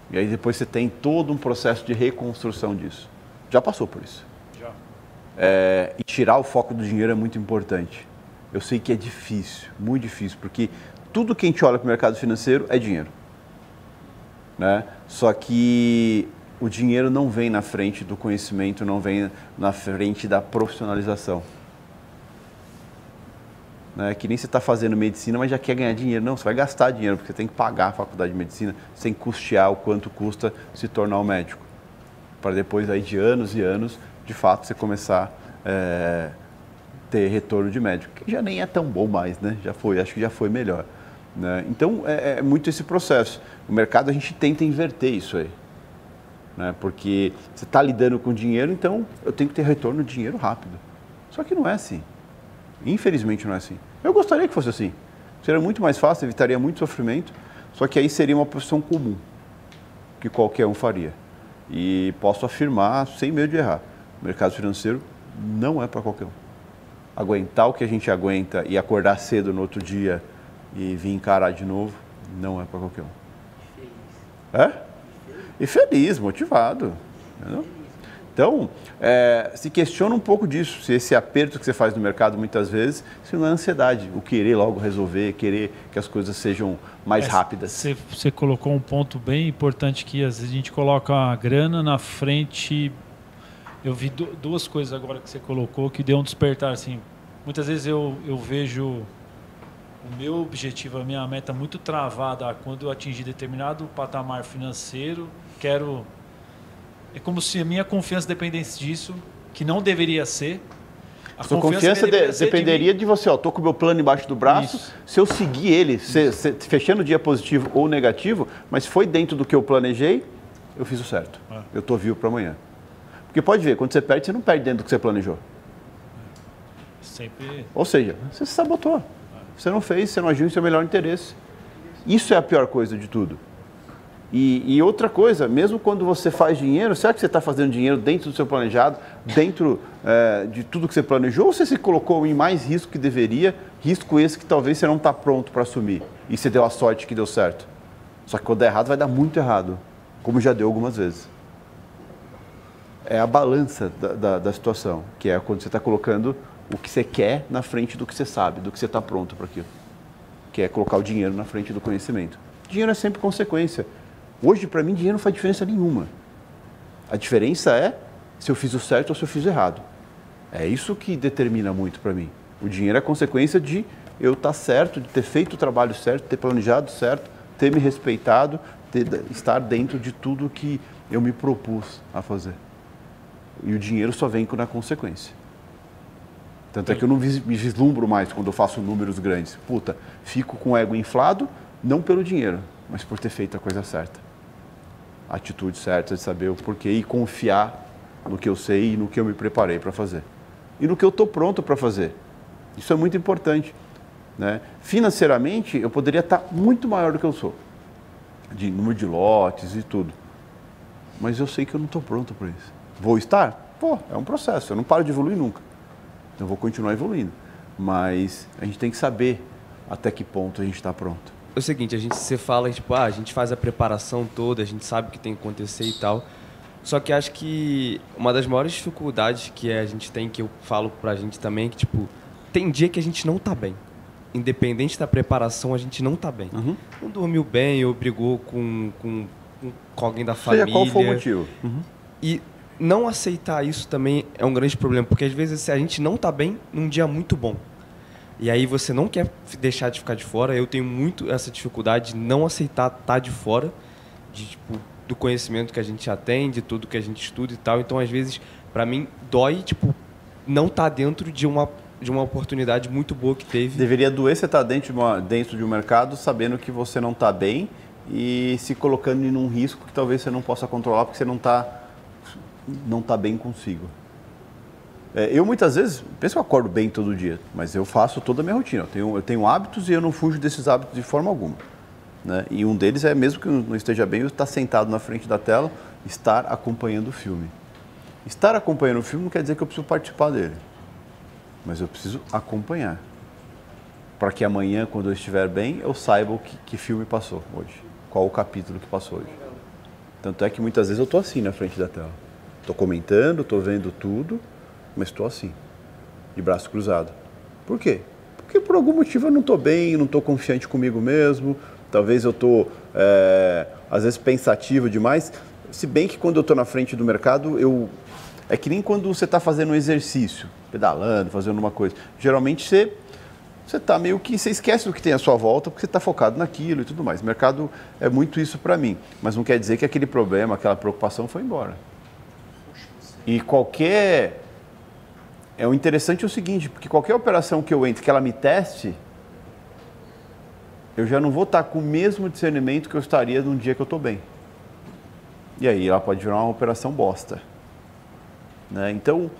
Speaker 1: E aí depois você tem todo um processo de reconstrução disso. Já passou por isso?
Speaker 5: Já.
Speaker 1: E tirar o foco do dinheiro é muito importante. Eu sei que é difícil, muito difícil, porque tudo que a gente olha para o mercado financeiro é dinheiro. Né? Só que o dinheiro não vem na frente do conhecimento, não vem na frente da profissionalização. Que nem você está fazendo medicina, mas já quer ganhar dinheiro. Não, você vai gastar dinheiro, porque você tem que pagar a faculdade de medicina, você tem que custear o quanto custa se tornar um médico. Para depois aí de anos e anos, de fato, você começar a ter retorno de médico, que já nem é tão bom mais, né? Já foi, acho que já foi melhor. Né? Então, é muito esse processo. O mercado, a gente tenta inverter isso aí. Né? Porque você está lidando com dinheiro, então eu tenho que ter retorno de dinheiro rápido. Só que não é assim. Infelizmente não é assim. Eu gostaria que fosse assim. Seria muito mais fácil, evitaria muito sofrimento, só que aí seria uma profissão comum, que qualquer um faria. E posso afirmar, sem medo de errar, o mercado financeiro não é para qualquer um. Aguentar o que a gente aguenta e acordar cedo no outro dia e vir encarar de novo, não é para qualquer um. E feliz, motivado. Entendeu? Então, se questiona um pouco disso, se esse aperto que você faz no mercado muitas vezes, se não é ansiedade, o querer logo resolver, querer que as coisas sejam mais rápidas.
Speaker 5: Você colocou um ponto bem importante que às vezes a gente coloca a grana na frente. Eu vi duas coisas agora que você colocou que deu um despertar. Assim. Muitas vezes eu vejo o meu objetivo, a minha meta muito travada, quando eu atingir determinado patamar financeiro, quero... É como se a minha confiança dependesse disso, que não deveria ser. A
Speaker 1: sua confiança dependeria de você, ó, tô com o meu plano embaixo do braço,
Speaker 5: Isso.
Speaker 1: se eu seguir ele, fechando o dia positivo ou negativo, mas foi dentro do que eu planejei, eu fiz o certo. Eu tô vivo para amanhã. Porque pode ver, quando você perde, você não perde dentro do que você planejou.
Speaker 5: Sempre...
Speaker 1: Ou seja, você se sabotou. Você não fez, você não agiu em seu melhor interesse. Isso é a pior coisa de tudo. E outra coisa, mesmo quando você faz dinheiro, será que você está fazendo dinheiro dentro do seu planejado, dentro de tudo que você planejou, ou você se colocou em mais risco que deveria, risco esse que talvez você não está pronto para assumir, e você deu a sorte que deu certo? Só que quando der errado, vai dar muito errado, como já deu algumas vezes. É a balança da situação, que é quando você está colocando o que você quer na frente do que você sabe, do que você está pronto para aquilo, que é colocar o dinheiro na frente do conhecimento. Dinheiro é sempre consequência. Hoje, para mim, dinheiro não faz diferença nenhuma. A diferença é se eu fiz o certo ou se eu fiz o errado. É isso que determina muito para mim. O dinheiro é consequência de eu estar certo, de ter feito o trabalho certo, ter planejado certo, ter me respeitado, estar dentro de tudo que eu me propus a fazer. E o dinheiro só vem na consequência. Tanto é que eu não me vislumbro mais quando eu faço números grandes. Puta, fico com o ego inflado, não pelo dinheiro, mas por ter feito a coisa certa. A atitude certa de saber o porquê e confiar no que eu sei e no que eu me preparei para fazer. E no que eu estou pronto para fazer. Isso é muito importante. Né? Financeiramente, eu poderia estar muito maior do que eu sou. De número de lotes e tudo. Mas eu sei que eu não estou pronto para isso. Vou estar? Pô, é um processo. Eu não paro de evoluir nunca. Então eu vou continuar evoluindo. Mas a gente tem que saber até que ponto a gente está pronto.
Speaker 6: É o seguinte, você fala, tipo, a gente faz a preparação toda, a gente sabe o que tem que acontecer e tal. Só que acho que uma das maiores dificuldades que a gente tem, que eu falo pra gente também, é que, tipo, tem dia que a gente não tá bem. Independente da preparação, a gente não tá bem.
Speaker 1: Uhum.
Speaker 6: Não dormiu bem, ou brigou com alguém da família.
Speaker 1: Seja qual for o motivo.
Speaker 6: Uhum. E não aceitar isso também é um grande problema, porque às vezes a gente não tá bem num dia muito bom. E aí você não quer deixar de ficar de fora. Eu tenho muito essa dificuldade de não aceitar estar de fora tipo, do conhecimento que a gente já tem, de tudo que a gente estuda e tal. Então, às vezes, para mim, dói tipo, não estar dentro de uma oportunidade muito boa que teve. Deveria
Speaker 1: doer você estar dentro de um mercado sabendo que você não está bem e se colocando em um risco que talvez você não possa controlar porque você não tá bem consigo. Eu muitas vezes, penso que eu acordo bem todo dia, mas eu faço toda a minha rotina. Eu tenho hábitos e eu não fujo desses hábitos de forma alguma. Né? E um deles é, mesmo que eu não esteja bem, eu estar sentado na frente da tela, estar acompanhando o filme. Estar acompanhando o filme não quer dizer que eu preciso participar dele, mas eu preciso acompanhar. Para que amanhã, quando eu estiver bem, eu saiba que filme passou hoje, qual o capítulo que passou hoje. Tanto é que muitas vezes eu estou assim na frente da tela. Estou comentando, estou vendo tudo, mas estou assim, de braço cruzado. Por quê? Porque por algum motivo eu não estou bem, não estou confiante comigo mesmo, talvez eu estou, às vezes, pensativo demais, se bem que quando eu estou na frente do mercado, é que nem quando você está fazendo um exercício, pedalando, fazendo uma coisa. Geralmente você está meio que, você esquece do que tem à sua volta, porque você está focado naquilo e tudo mais. O mercado é muito isso para mim, mas não quer dizer que aquele problema, aquela preocupação foi embora. E o interessante é o seguinte, porque qualquer operação que eu entre, que ela me teste, eu já não vou estar com o mesmo discernimento que eu estaria num dia que eu estou bem. E aí ela pode virar uma operação bosta. Né? Então,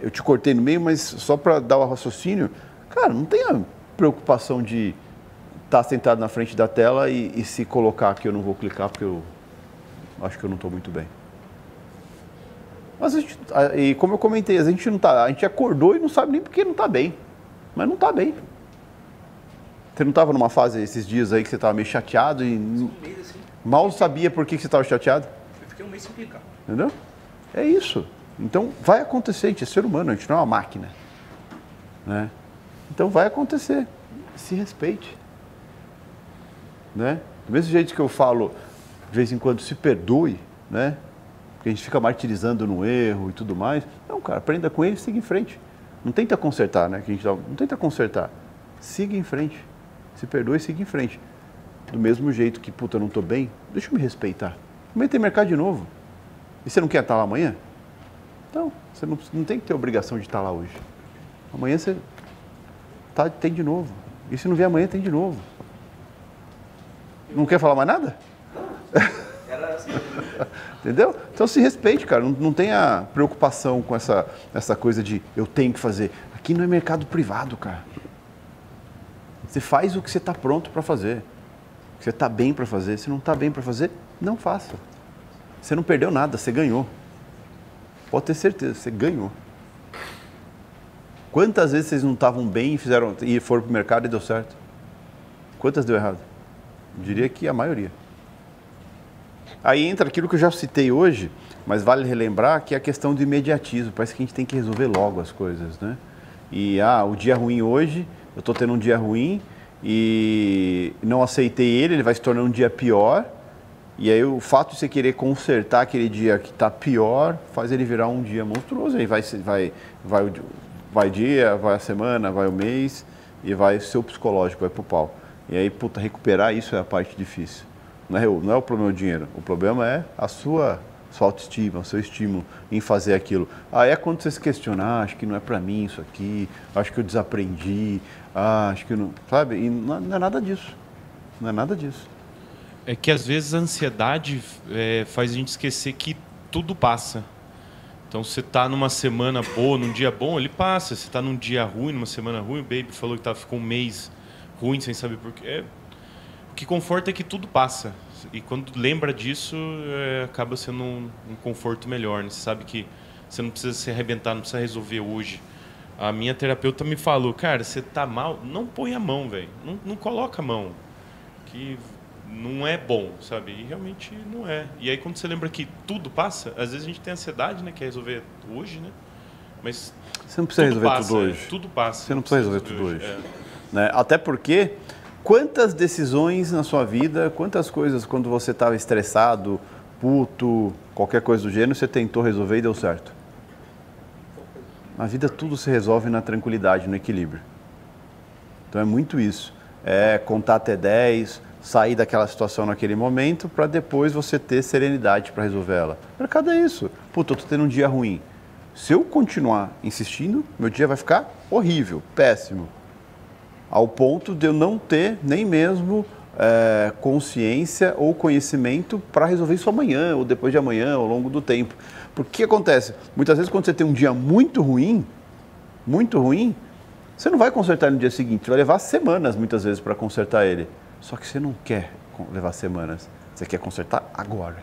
Speaker 1: eu te cortei no meio, mas só para dar o raciocínio, cara, não tenha preocupação de estar sentado na frente da tela e se colocar que eu não vou clicar porque eu acho que eu não estou muito bem. Mas e como eu comentei, a gente acordou e não sabe nem porque não está bem. Mas não está bem. Você não estava numa fase esses dias aí que você estava meio chateado e mal sabia por que você estava chateado?
Speaker 2: Eu fiquei um mês sem clicar.
Speaker 1: Entendeu? É isso. Então vai acontecer, a gente é ser humano, a gente não é uma máquina. Né? Então vai acontecer. Se respeite. Né? Do mesmo jeito que eu falo, de vez em quando, se perdoe, né? Porque a gente fica martirizando no erro e tudo mais. Não, cara, aprenda com ele e siga em frente. Não tenta consertar, né? Não tenta consertar. siga em frente. Se perdoe e siga em frente. Do mesmo jeito que, puta, eu não tô bem, deixa eu me respeitar. Amanhã tem mercado de novo. E você não quer estar lá amanhã? Então, você não tem que ter obrigação de estar lá hoje. Amanhã você tem de novo. E se não vier amanhã, tem de novo. Não quer falar mais nada? Entendeu? Então se respeite, cara. Não tenha preocupação com essa coisa de eu tenho que fazer. Aqui não é mercado privado, cara. Você faz o que você está pronto para fazer. O que você está bem para fazer. Se não está bem para fazer, não faça. Você não perdeu nada, você ganhou. Pode ter certeza, você ganhou. Quantas vezes vocês não estavam bem e foram para o mercado e deu certo? Quantas deu errado? Eu diria que a maioria. Aí entra aquilo que eu já citei hoje, mas vale relembrar que é a questão do imediatismo. Parece que a gente tem que resolver logo as coisas, né? E, o dia ruim hoje, eu estou tendo um dia ruim e não aceitei ele vai se tornar um dia pior. E aí o fato de você querer consertar aquele dia que está pior, faz ele virar um dia monstruoso. Aí vai o dia, vai a semana, vai o mês e vai o seu psicológico, vai pro pau. E aí, puta, recuperar isso é a parte difícil. Não é o problema do dinheiro, o problema é a sua autoestima, o seu estímulo em fazer aquilo. É quando você se questiona, acho que não é pra mim isso aqui, acho que eu desaprendi, acho que não... Sabe? E não é nada disso. Não é nada disso.
Speaker 7: É que às vezes a ansiedade faz a gente esquecer que tudo passa. Então, você está numa semana boa, num dia bom, ele passa. Você está num dia ruim, numa semana ruim, o Baby falou que ficou um mês ruim, sem saber por quê. O que conforta é que tudo passa. E quando lembra disso, acaba sendo um conforto melhor. Né? Você sabe que você não precisa se arrebentar, não precisa resolver hoje. A minha terapeuta me falou, cara, você está mal, não põe a mão, velho. Não coloca a mão. Que não é bom, sabe? E realmente não é. E aí quando você lembra que tudo passa, às vezes a gente tem ansiedade, né? Quer resolver hoje, né? Mas
Speaker 1: você não precisa resolver
Speaker 7: passa,
Speaker 1: tudo hoje.
Speaker 7: Tudo passa.
Speaker 1: Você não precisa resolver tudo hoje. Né? Até porque, quantas decisões na sua vida, quantas coisas quando você estava estressado, puto, qualquer coisa do gênero, você tentou resolver e deu certo? Na vida tudo se resolve na tranquilidade, no equilíbrio. Então é muito isso. É contar até 10, sair daquela situação naquele momento para depois você ter serenidade para resolver ela. O mercado é isso. Puta, eu tô tendo um dia ruim. Se eu continuar insistindo, meu dia vai ficar horrível, péssimo. Ao ponto de eu não ter nem mesmo consciência ou conhecimento para resolver isso amanhã ou depois de amanhã, ao longo do tempo. Porque o que acontece? Muitas vezes quando você tem um dia muito ruim, você não vai consertar no dia seguinte, vai levar semanas muitas vezes para consertar ele. Só que você não quer levar semanas, você quer consertar agora.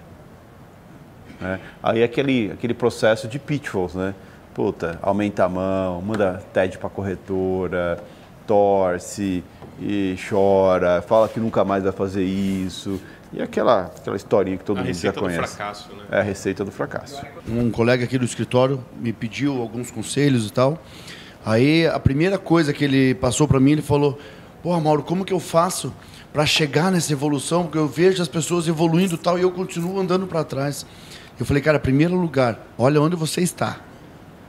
Speaker 1: Né? Aí aquele processo de pitfalls, né? Puta, aumenta a mão, manda TED para corretora, torce e chora, fala que nunca mais vai fazer isso. E aquela historinha que todo mundo já conhece.
Speaker 7: A receita do fracasso, né?
Speaker 1: É a receita do fracasso.
Speaker 8: Um colega aqui do escritório me pediu alguns conselhos e tal. Aí a primeira coisa que ele passou para mim, ele falou: pô, Mauro, como que eu faço para chegar nessa evolução? Porque eu vejo as pessoas evoluindo e tal e eu continuo andando para trás. Eu falei, cara, em primeiro lugar, olha onde você está.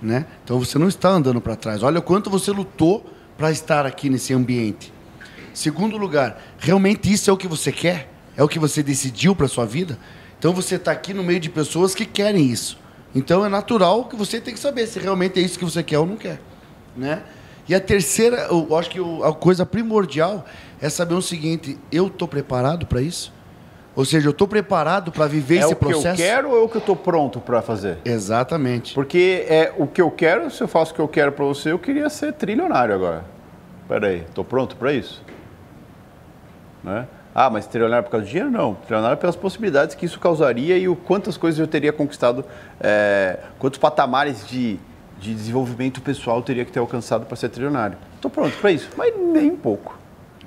Speaker 8: Né? Então você não está andando para trás. Olha o quanto você lutou para estar aqui nesse ambiente. Segundo lugar, realmente isso é o que você quer? É o que você decidiu para sua vida? Então você está aqui no meio de pessoas que querem isso. Então é natural que você tem que saber se realmente é isso que você quer ou não quer. Né? E a terceira, eu acho que a coisa primordial é saber o seguinte: eu estou preparado para isso? Ou seja, eu estou preparado para viver esse processo? É o que eu
Speaker 1: quero ou é o que eu estou pronto para fazer?
Speaker 8: Exatamente.
Speaker 1: Porque o que eu quero, se eu faço o que eu quero para você, eu queria ser trilionário agora. Espera aí, estou pronto para isso? Né? Mas trilionário por causa do dinheiro? Não. Trilionário pelas possibilidades que isso causaria e quantas coisas eu teria conquistado, quantos patamares de desenvolvimento pessoal eu teria que ter alcançado para ser trilionário. Estou pronto para isso, mas nem um pouco.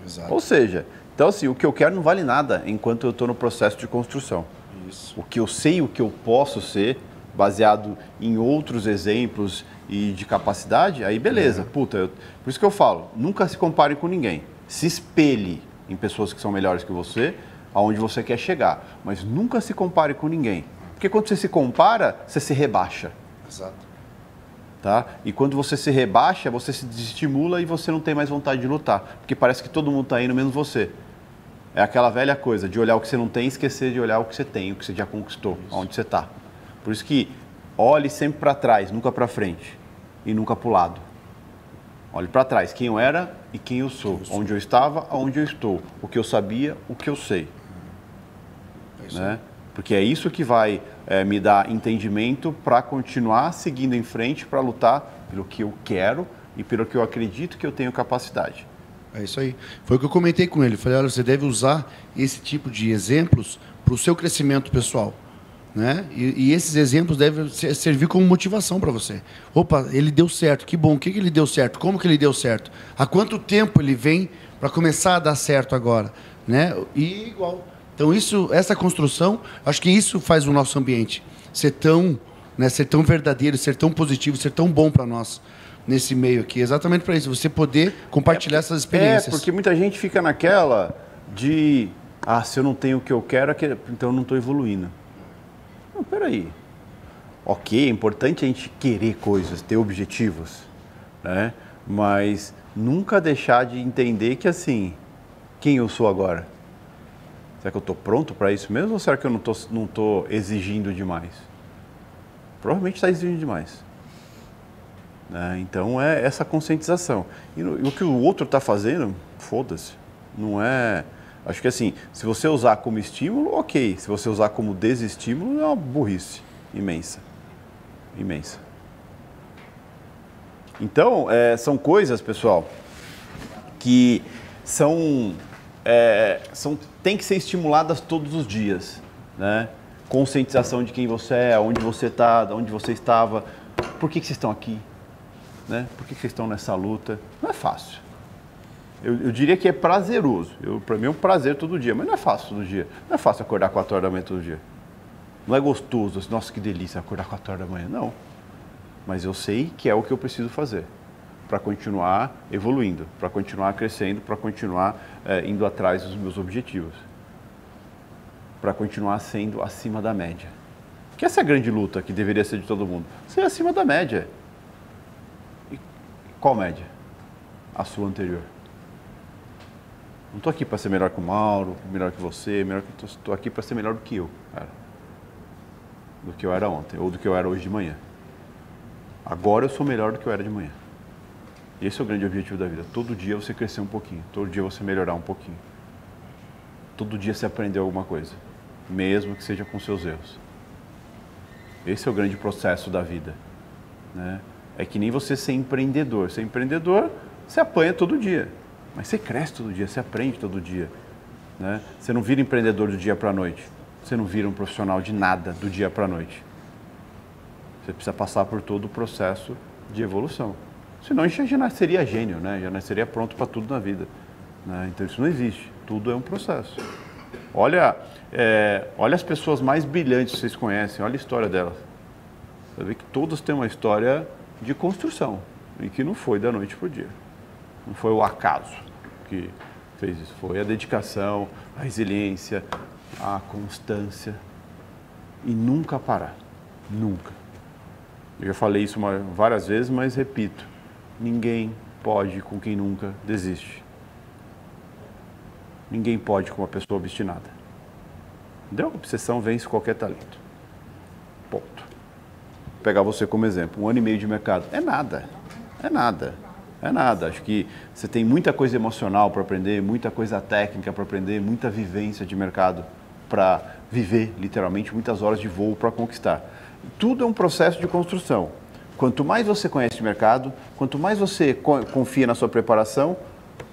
Speaker 8: Exato.
Speaker 1: Ou seja, então assim, o que eu quero não vale nada enquanto eu estou no processo de construção. Isso. O que eu sei, o que eu posso ser, baseado em outros exemplos e de capacidade, aí beleza. Puta, por isso que eu falo, nunca se compare com ninguém. Se espelhe em pessoas que são melhores que você, aonde você quer chegar. Mas nunca se compare com ninguém. Porque quando você se compara, você se rebaixa.
Speaker 8: Exato.
Speaker 1: Tá? E quando você se rebaixa, você se desestimula e você não tem mais vontade de lutar. Porque parece que todo mundo está indo, menos você. É aquela velha coisa de olhar o que você não tem e esquecer de olhar o que você tem, o que você já conquistou, onde você está. Por isso que olhe sempre para trás, nunca para frente. E nunca para o lado. Olhe para trás, quem eu era e quem eu sou. Onde eu estava, aonde eu estou. O que eu sabia, o que eu sei. Né? Porque é isso que vai me dar entendimento para continuar seguindo em frente, para lutar pelo que eu quero e pelo que eu acredito que eu tenho capacidade.
Speaker 8: É isso aí. Foi o que eu comentei com ele. Falei, olha, você deve usar esse tipo de exemplos para o seu crescimento pessoal. Né? E esses exemplos devem servir como motivação para você. Opa, ele deu certo, que bom. O que ele deu certo? Como que ele deu certo? Há quanto tempo ele vem para começar a dar certo agora? Né? E igual... Então, essa construção, acho que isso faz o nosso ambiente ser tão verdadeiro, ser tão positivo, ser tão bom para nós nesse meio aqui. Exatamente para isso, você poder compartilhar essas experiências.
Speaker 1: Porque muita gente fica naquela de, se eu não tenho o que eu quero, então eu não estou evoluindo. Não, peraí. Ok, é importante a gente querer coisas, ter objetivos, né? Mas nunca deixar de entender que, assim, quem eu sou agora? Será que eu estou pronto para isso mesmo ou será que eu não estou exigindo demais? Provavelmente está exigindo demais. Né? Então é essa conscientização. E o que o outro está fazendo, foda-se. Não é... Acho que assim, se você usar como estímulo, ok. Se você usar como desestímulo, é uma burrice imensa. Imensa. Então, são coisas, pessoal, que tem que ser estimuladas todos os dias, né? Conscientização de quem você é, onde você está, onde você estava, por que vocês estão aqui, né? Por que vocês estão nessa luta? Não é fácil. Eu diria que é prazeroso. Para mim é um prazer todo dia, mas não é fácil todo dia. Não é fácil acordar 4 horas da manhã todo dia. Não é gostoso, assim, nossa, que delícia acordar 4 horas da manhã. Não. Mas eu sei que é o que eu preciso fazer para continuar evoluindo, para continuar crescendo, para continuar indo atrás dos meus objetivos, para continuar sendo acima da média. Que essa é a grande luta que deveria ser de todo mundo. Ser acima da média. E qual média? A sua anterior. Não estou aqui para ser melhor que o Mauro, melhor que você, estou aqui para ser melhor do que eu era. Do que eu era ontem, ou do que eu era hoje de manhã. Agora eu sou melhor do que eu era de manhã. Esse é o grande objetivo da vida. Todo dia você crescer um pouquinho. Todo dia você melhorar um pouquinho. Todo dia você aprender alguma coisa. Mesmo que seja com seus erros. Esse é o grande processo da vida. Né? É que nem você ser empreendedor. Ser empreendedor, você apanha todo dia. Mas você cresce todo dia, você aprende todo dia. Né? Você não vira empreendedor do dia para a noite. Você não vira um profissional de nada do dia para a noite. Você precisa passar por todo o processo de evolução. Senão a gente já nasceria gênio, né? Já nasceria pronto para tudo na vida. Né? Então isso não existe. Tudo é um processo. Olha as pessoas mais brilhantes que vocês conhecem, olha a história delas. Você vê que todas têm uma história de construção e que não foi da noite para o dia. Não foi o acaso que fez isso. Foi a dedicação, a resiliência, a constância e nunca parar. Nunca. Eu já falei isso várias vezes, mas repito. Ninguém pode com quem nunca desiste. Ninguém pode com uma pessoa obstinada. Entendeu? Obsessão vence qualquer talento. Ponto. Vou pegar você como exemplo. 1 ano e meio de mercado. É nada. É nada. É nada. Acho que você tem muita coisa emocional para aprender, muita coisa técnica para aprender, muita vivência de mercado para viver, literalmente, muitas horas de voo para conquistar. Tudo é um processo de construção. Quanto mais você conhece o mercado, quanto mais você confia na sua preparação,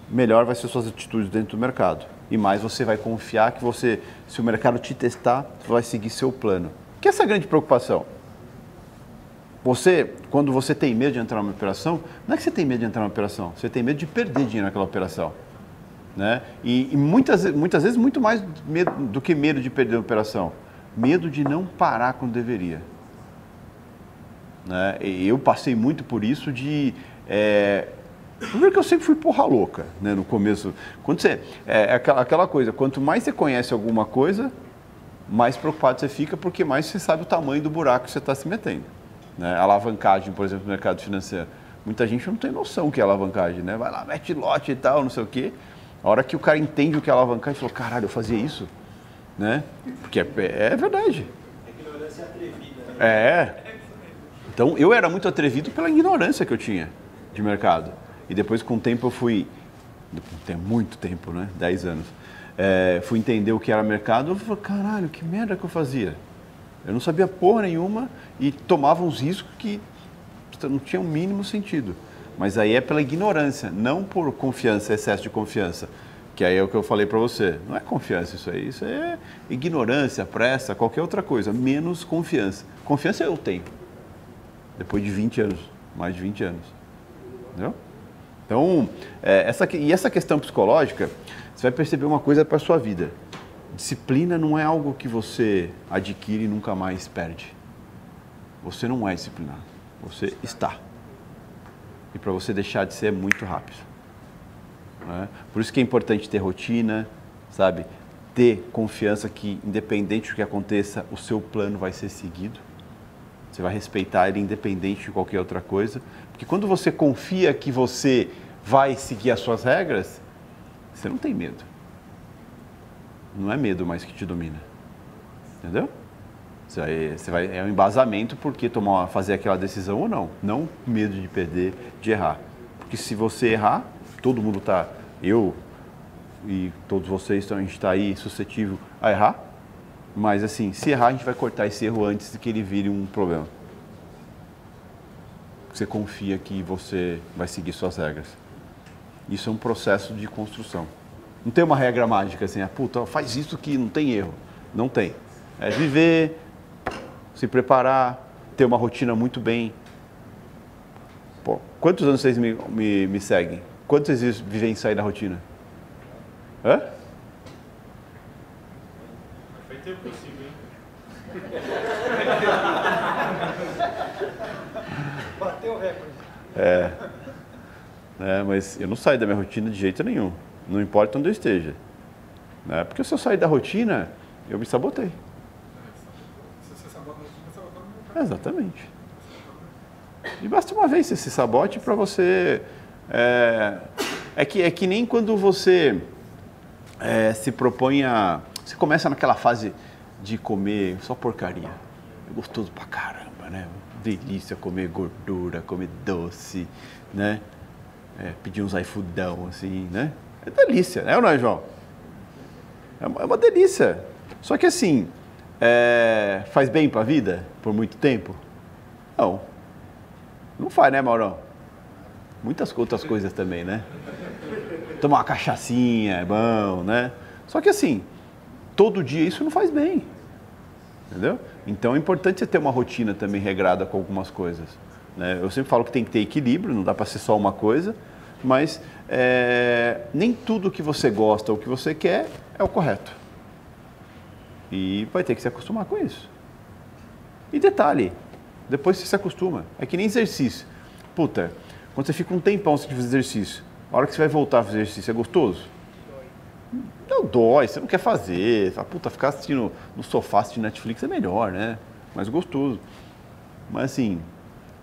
Speaker 1: melhor vai ser suas atitudes dentro do mercado. E mais você vai confiar que se o mercado te testar, você vai seguir seu plano. Que essa é a grande preocupação. Quando você tem medo de entrar numa operação, não é que você tem medo de entrar numa operação, você tem medo de perder dinheiro naquela operação. Né? E muitas vezes muito mais medo do que medo de perder a operação. Medo de não parar quando deveria. Né? Eu passei muito por isso primeiro que eu sempre fui porra louca, né, no começo. Quando aquela coisa, quanto mais você conhece alguma coisa, mais preocupado você fica, porque mais você sabe o tamanho do buraco que você está se metendo. né? Alavancagem, por exemplo, no mercado financeiro. Muita gente não tem noção o que é alavancagem, né? Vai lá, mete lote e tal, não sei o quê. A hora que o cara entende o que é alavancagem, falou, caralho, eu fazia isso, né? Porque é verdade.
Speaker 4: Ignorância atrevida, né?
Speaker 1: Então, eu era muito atrevido pela ignorância que eu tinha de mercado. E depois, com o tempo, eu fui... Tem muito tempo, né? 10 anos. Fui entender o que era mercado. Eu falei, caralho, que merda que eu fazia. Eu não sabia porra nenhuma e tomava uns riscos que não tinham o mínimo sentido. Mas aí é pela ignorância, não por confiança, excesso de confiança. Que aí é o que eu falei para você. Não é confiança isso aí. Isso é ignorância, pressa, qualquer outra coisa. Menos confiança. Confiança eu tenho. Depois de 20 anos. Mais de 20 anos. Entendeu? Então, essa questão psicológica, você vai perceber uma coisa para a sua vida. Disciplina não é algo que você adquire e nunca mais perde. Você não é disciplinado. Você está. E para você deixar de ser é muito rápido. Né? Por isso que é importante ter rotina, sabe? Ter confiança que, independente do que aconteça, o seu plano vai ser seguido. Você vai respeitar ele independente de qualquer outra coisa. Porque quando você confia que você vai seguir as suas regras, você não tem medo. Não é medo mais que te domina. Entendeu? É um embasamento porque fazer aquela decisão ou não. Não medo de perder, de errar. Porque se você errar, todo mundo está... Eu e todos vocês, a gente está aí suscetível a errar. Mas assim, se errar, a gente vai cortar esse erro antes de que ele vire um problema. Você confia que você vai seguir suas regras. Isso é um processo de construção. Não tem uma regra mágica assim, puta, faz isso que não tem erro. Não tem. É viver, se preparar, ter uma rotina muito bem. Pô, quantos anos vocês me seguem? Quantos vocês vivem sair da rotina? Hã?
Speaker 7: Vai ter possível, hein?
Speaker 4: Bateu o recorde.
Speaker 1: Mas eu não saio da minha rotina de jeito nenhum. Não importa onde eu esteja. Né? Porque se eu sair da rotina, eu me sabotei.
Speaker 4: Se você sabota no time, você sabota no mercado.
Speaker 1: Exatamente. E basta uma vez você se sabote para você... É que nem quando você se propõe a... Você começa naquela fase de comer só porcaria. É gostoso pra caramba, né? Delícia comer gordura, comer doce, né? Pedir uns iFoodão, assim, né? É delícia, né, ou não é, João? É uma delícia. Só que assim, faz bem pra vida por muito tempo? Não. Não faz, né, Maurão? Muitas outras coisas também, né? Tomar uma cachaçinha é bom, né? Só que assim, todo dia isso não faz bem. Entendeu? Então é importante você ter uma rotina também regrada com algumas coisas. Né? Eu sempre falo que tem que ter equilíbrio, não dá para ser só uma coisa, mas nem tudo que você gosta ou que você quer é o correto. E vai ter que se acostumar com isso. E detalhe, depois você se acostuma. É que nem exercício. Puta, quando você fica um tempão sem fazer exercício, a hora que você vai voltar a fazer exercício, é gostoso? Não dói, você não quer fazer. Fala, puta, ficar assistindo no sofá, assistindo Netflix é melhor, né? Mais gostoso. Mas assim,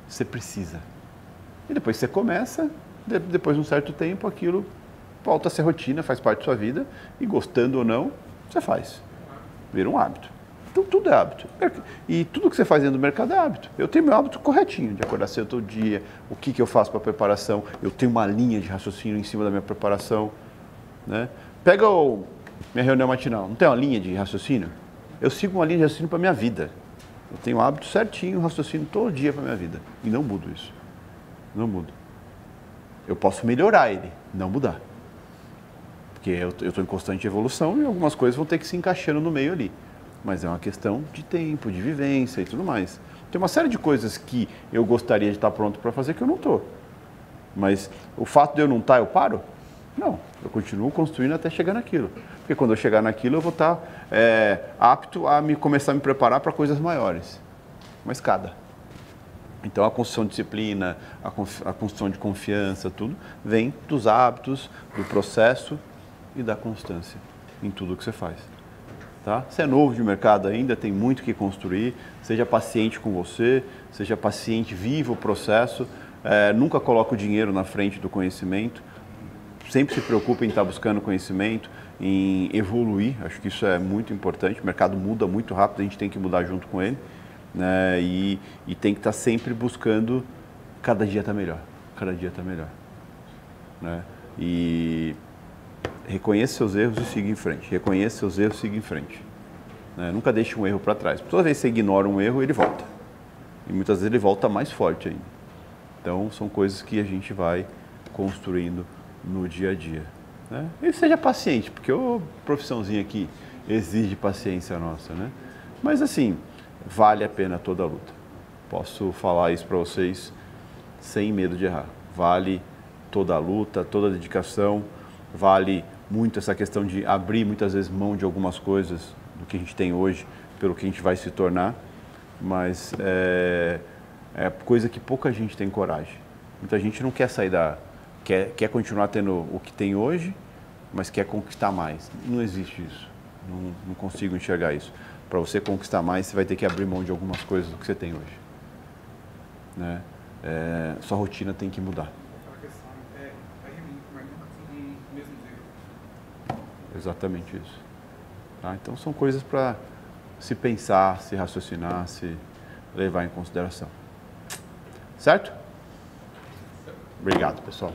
Speaker 1: você precisa. E depois você começa, depois de um certo tempo, aquilo volta a ser rotina, faz parte da sua vida. E gostando ou não, você faz. Vira um hábito. Então tudo é hábito. E tudo que você faz dentro do mercado é hábito. Eu tenho meu hábito corretinho, de acordar cedo todo dia, o que eu faço para a preparação. Eu tenho uma linha de raciocínio em cima da minha preparação. Né? Pega minha reunião matinal, não tem uma linha de raciocínio? Eu sigo uma linha de raciocínio para a minha vida. Eu tenho um hábito certinho, um raciocínio todo dia para a minha vida. E não mudo isso. Não mudo. Eu posso melhorar ele, não mudar. Porque eu estou em constante evolução e algumas coisas vão ter que se encaixando no meio ali. Mas é uma questão de tempo, de vivência e tudo mais. Tem uma série de coisas que eu gostaria de estar pronto para fazer que eu não estou. Mas o fato de eu não estar, eu paro? Não, eu continuo construindo até chegar naquilo. Porque quando eu chegar naquilo, eu vou estar apto a começar a me preparar para coisas maiores. Uma escada. Então a construção de disciplina, a construção de confiança, tudo, vem dos hábitos, do processo e da constância em tudo que você faz. Tá? Você é novo de mercado ainda, tem muito que construir. Seja paciente com você, seja paciente, viva o processo. Nunca coloque o dinheiro na frente do conhecimento. Sempre se preocupe em estar buscando conhecimento, em evoluir. Acho que isso é muito importante. O mercado muda muito rápido, a gente tem que mudar junto com ele. Né? E tem que estar sempre buscando cada dia estar melhor. Cada dia estar melhor. Né? E reconheça seus erros e siga em frente. Reconheça seus erros e siga em frente. Né? Nunca deixe um erro para trás. Toda vez que você ignora um erro, ele volta. E muitas vezes ele volta mais forte ainda. Então, são coisas que a gente vai construindo no dia a dia. Né? E seja paciente, porque a profissãozinha aqui exige paciência nossa. Né? Mas, assim, vale a pena toda a luta. Posso falar isso para vocês sem medo de errar. Vale toda a luta, toda a dedicação. Vale muito essa questão de abrir muitas vezes mão de algumas coisas do que a gente tem hoje, pelo que a gente vai se tornar, mas é coisa que pouca gente tem coragem. Muita gente não quer sair quer continuar tendo o que tem hoje, mas quer conquistar mais. Não existe isso, não consigo enxergar isso. Para você conquistar mais, você vai ter que abrir mão de algumas coisas do que você tem hoje. Né? Sua rotina tem que mudar. Exatamente isso. Tá? Então são coisas para se pensar, se raciocinar, se levar em consideração. Certo? Obrigado, pessoal.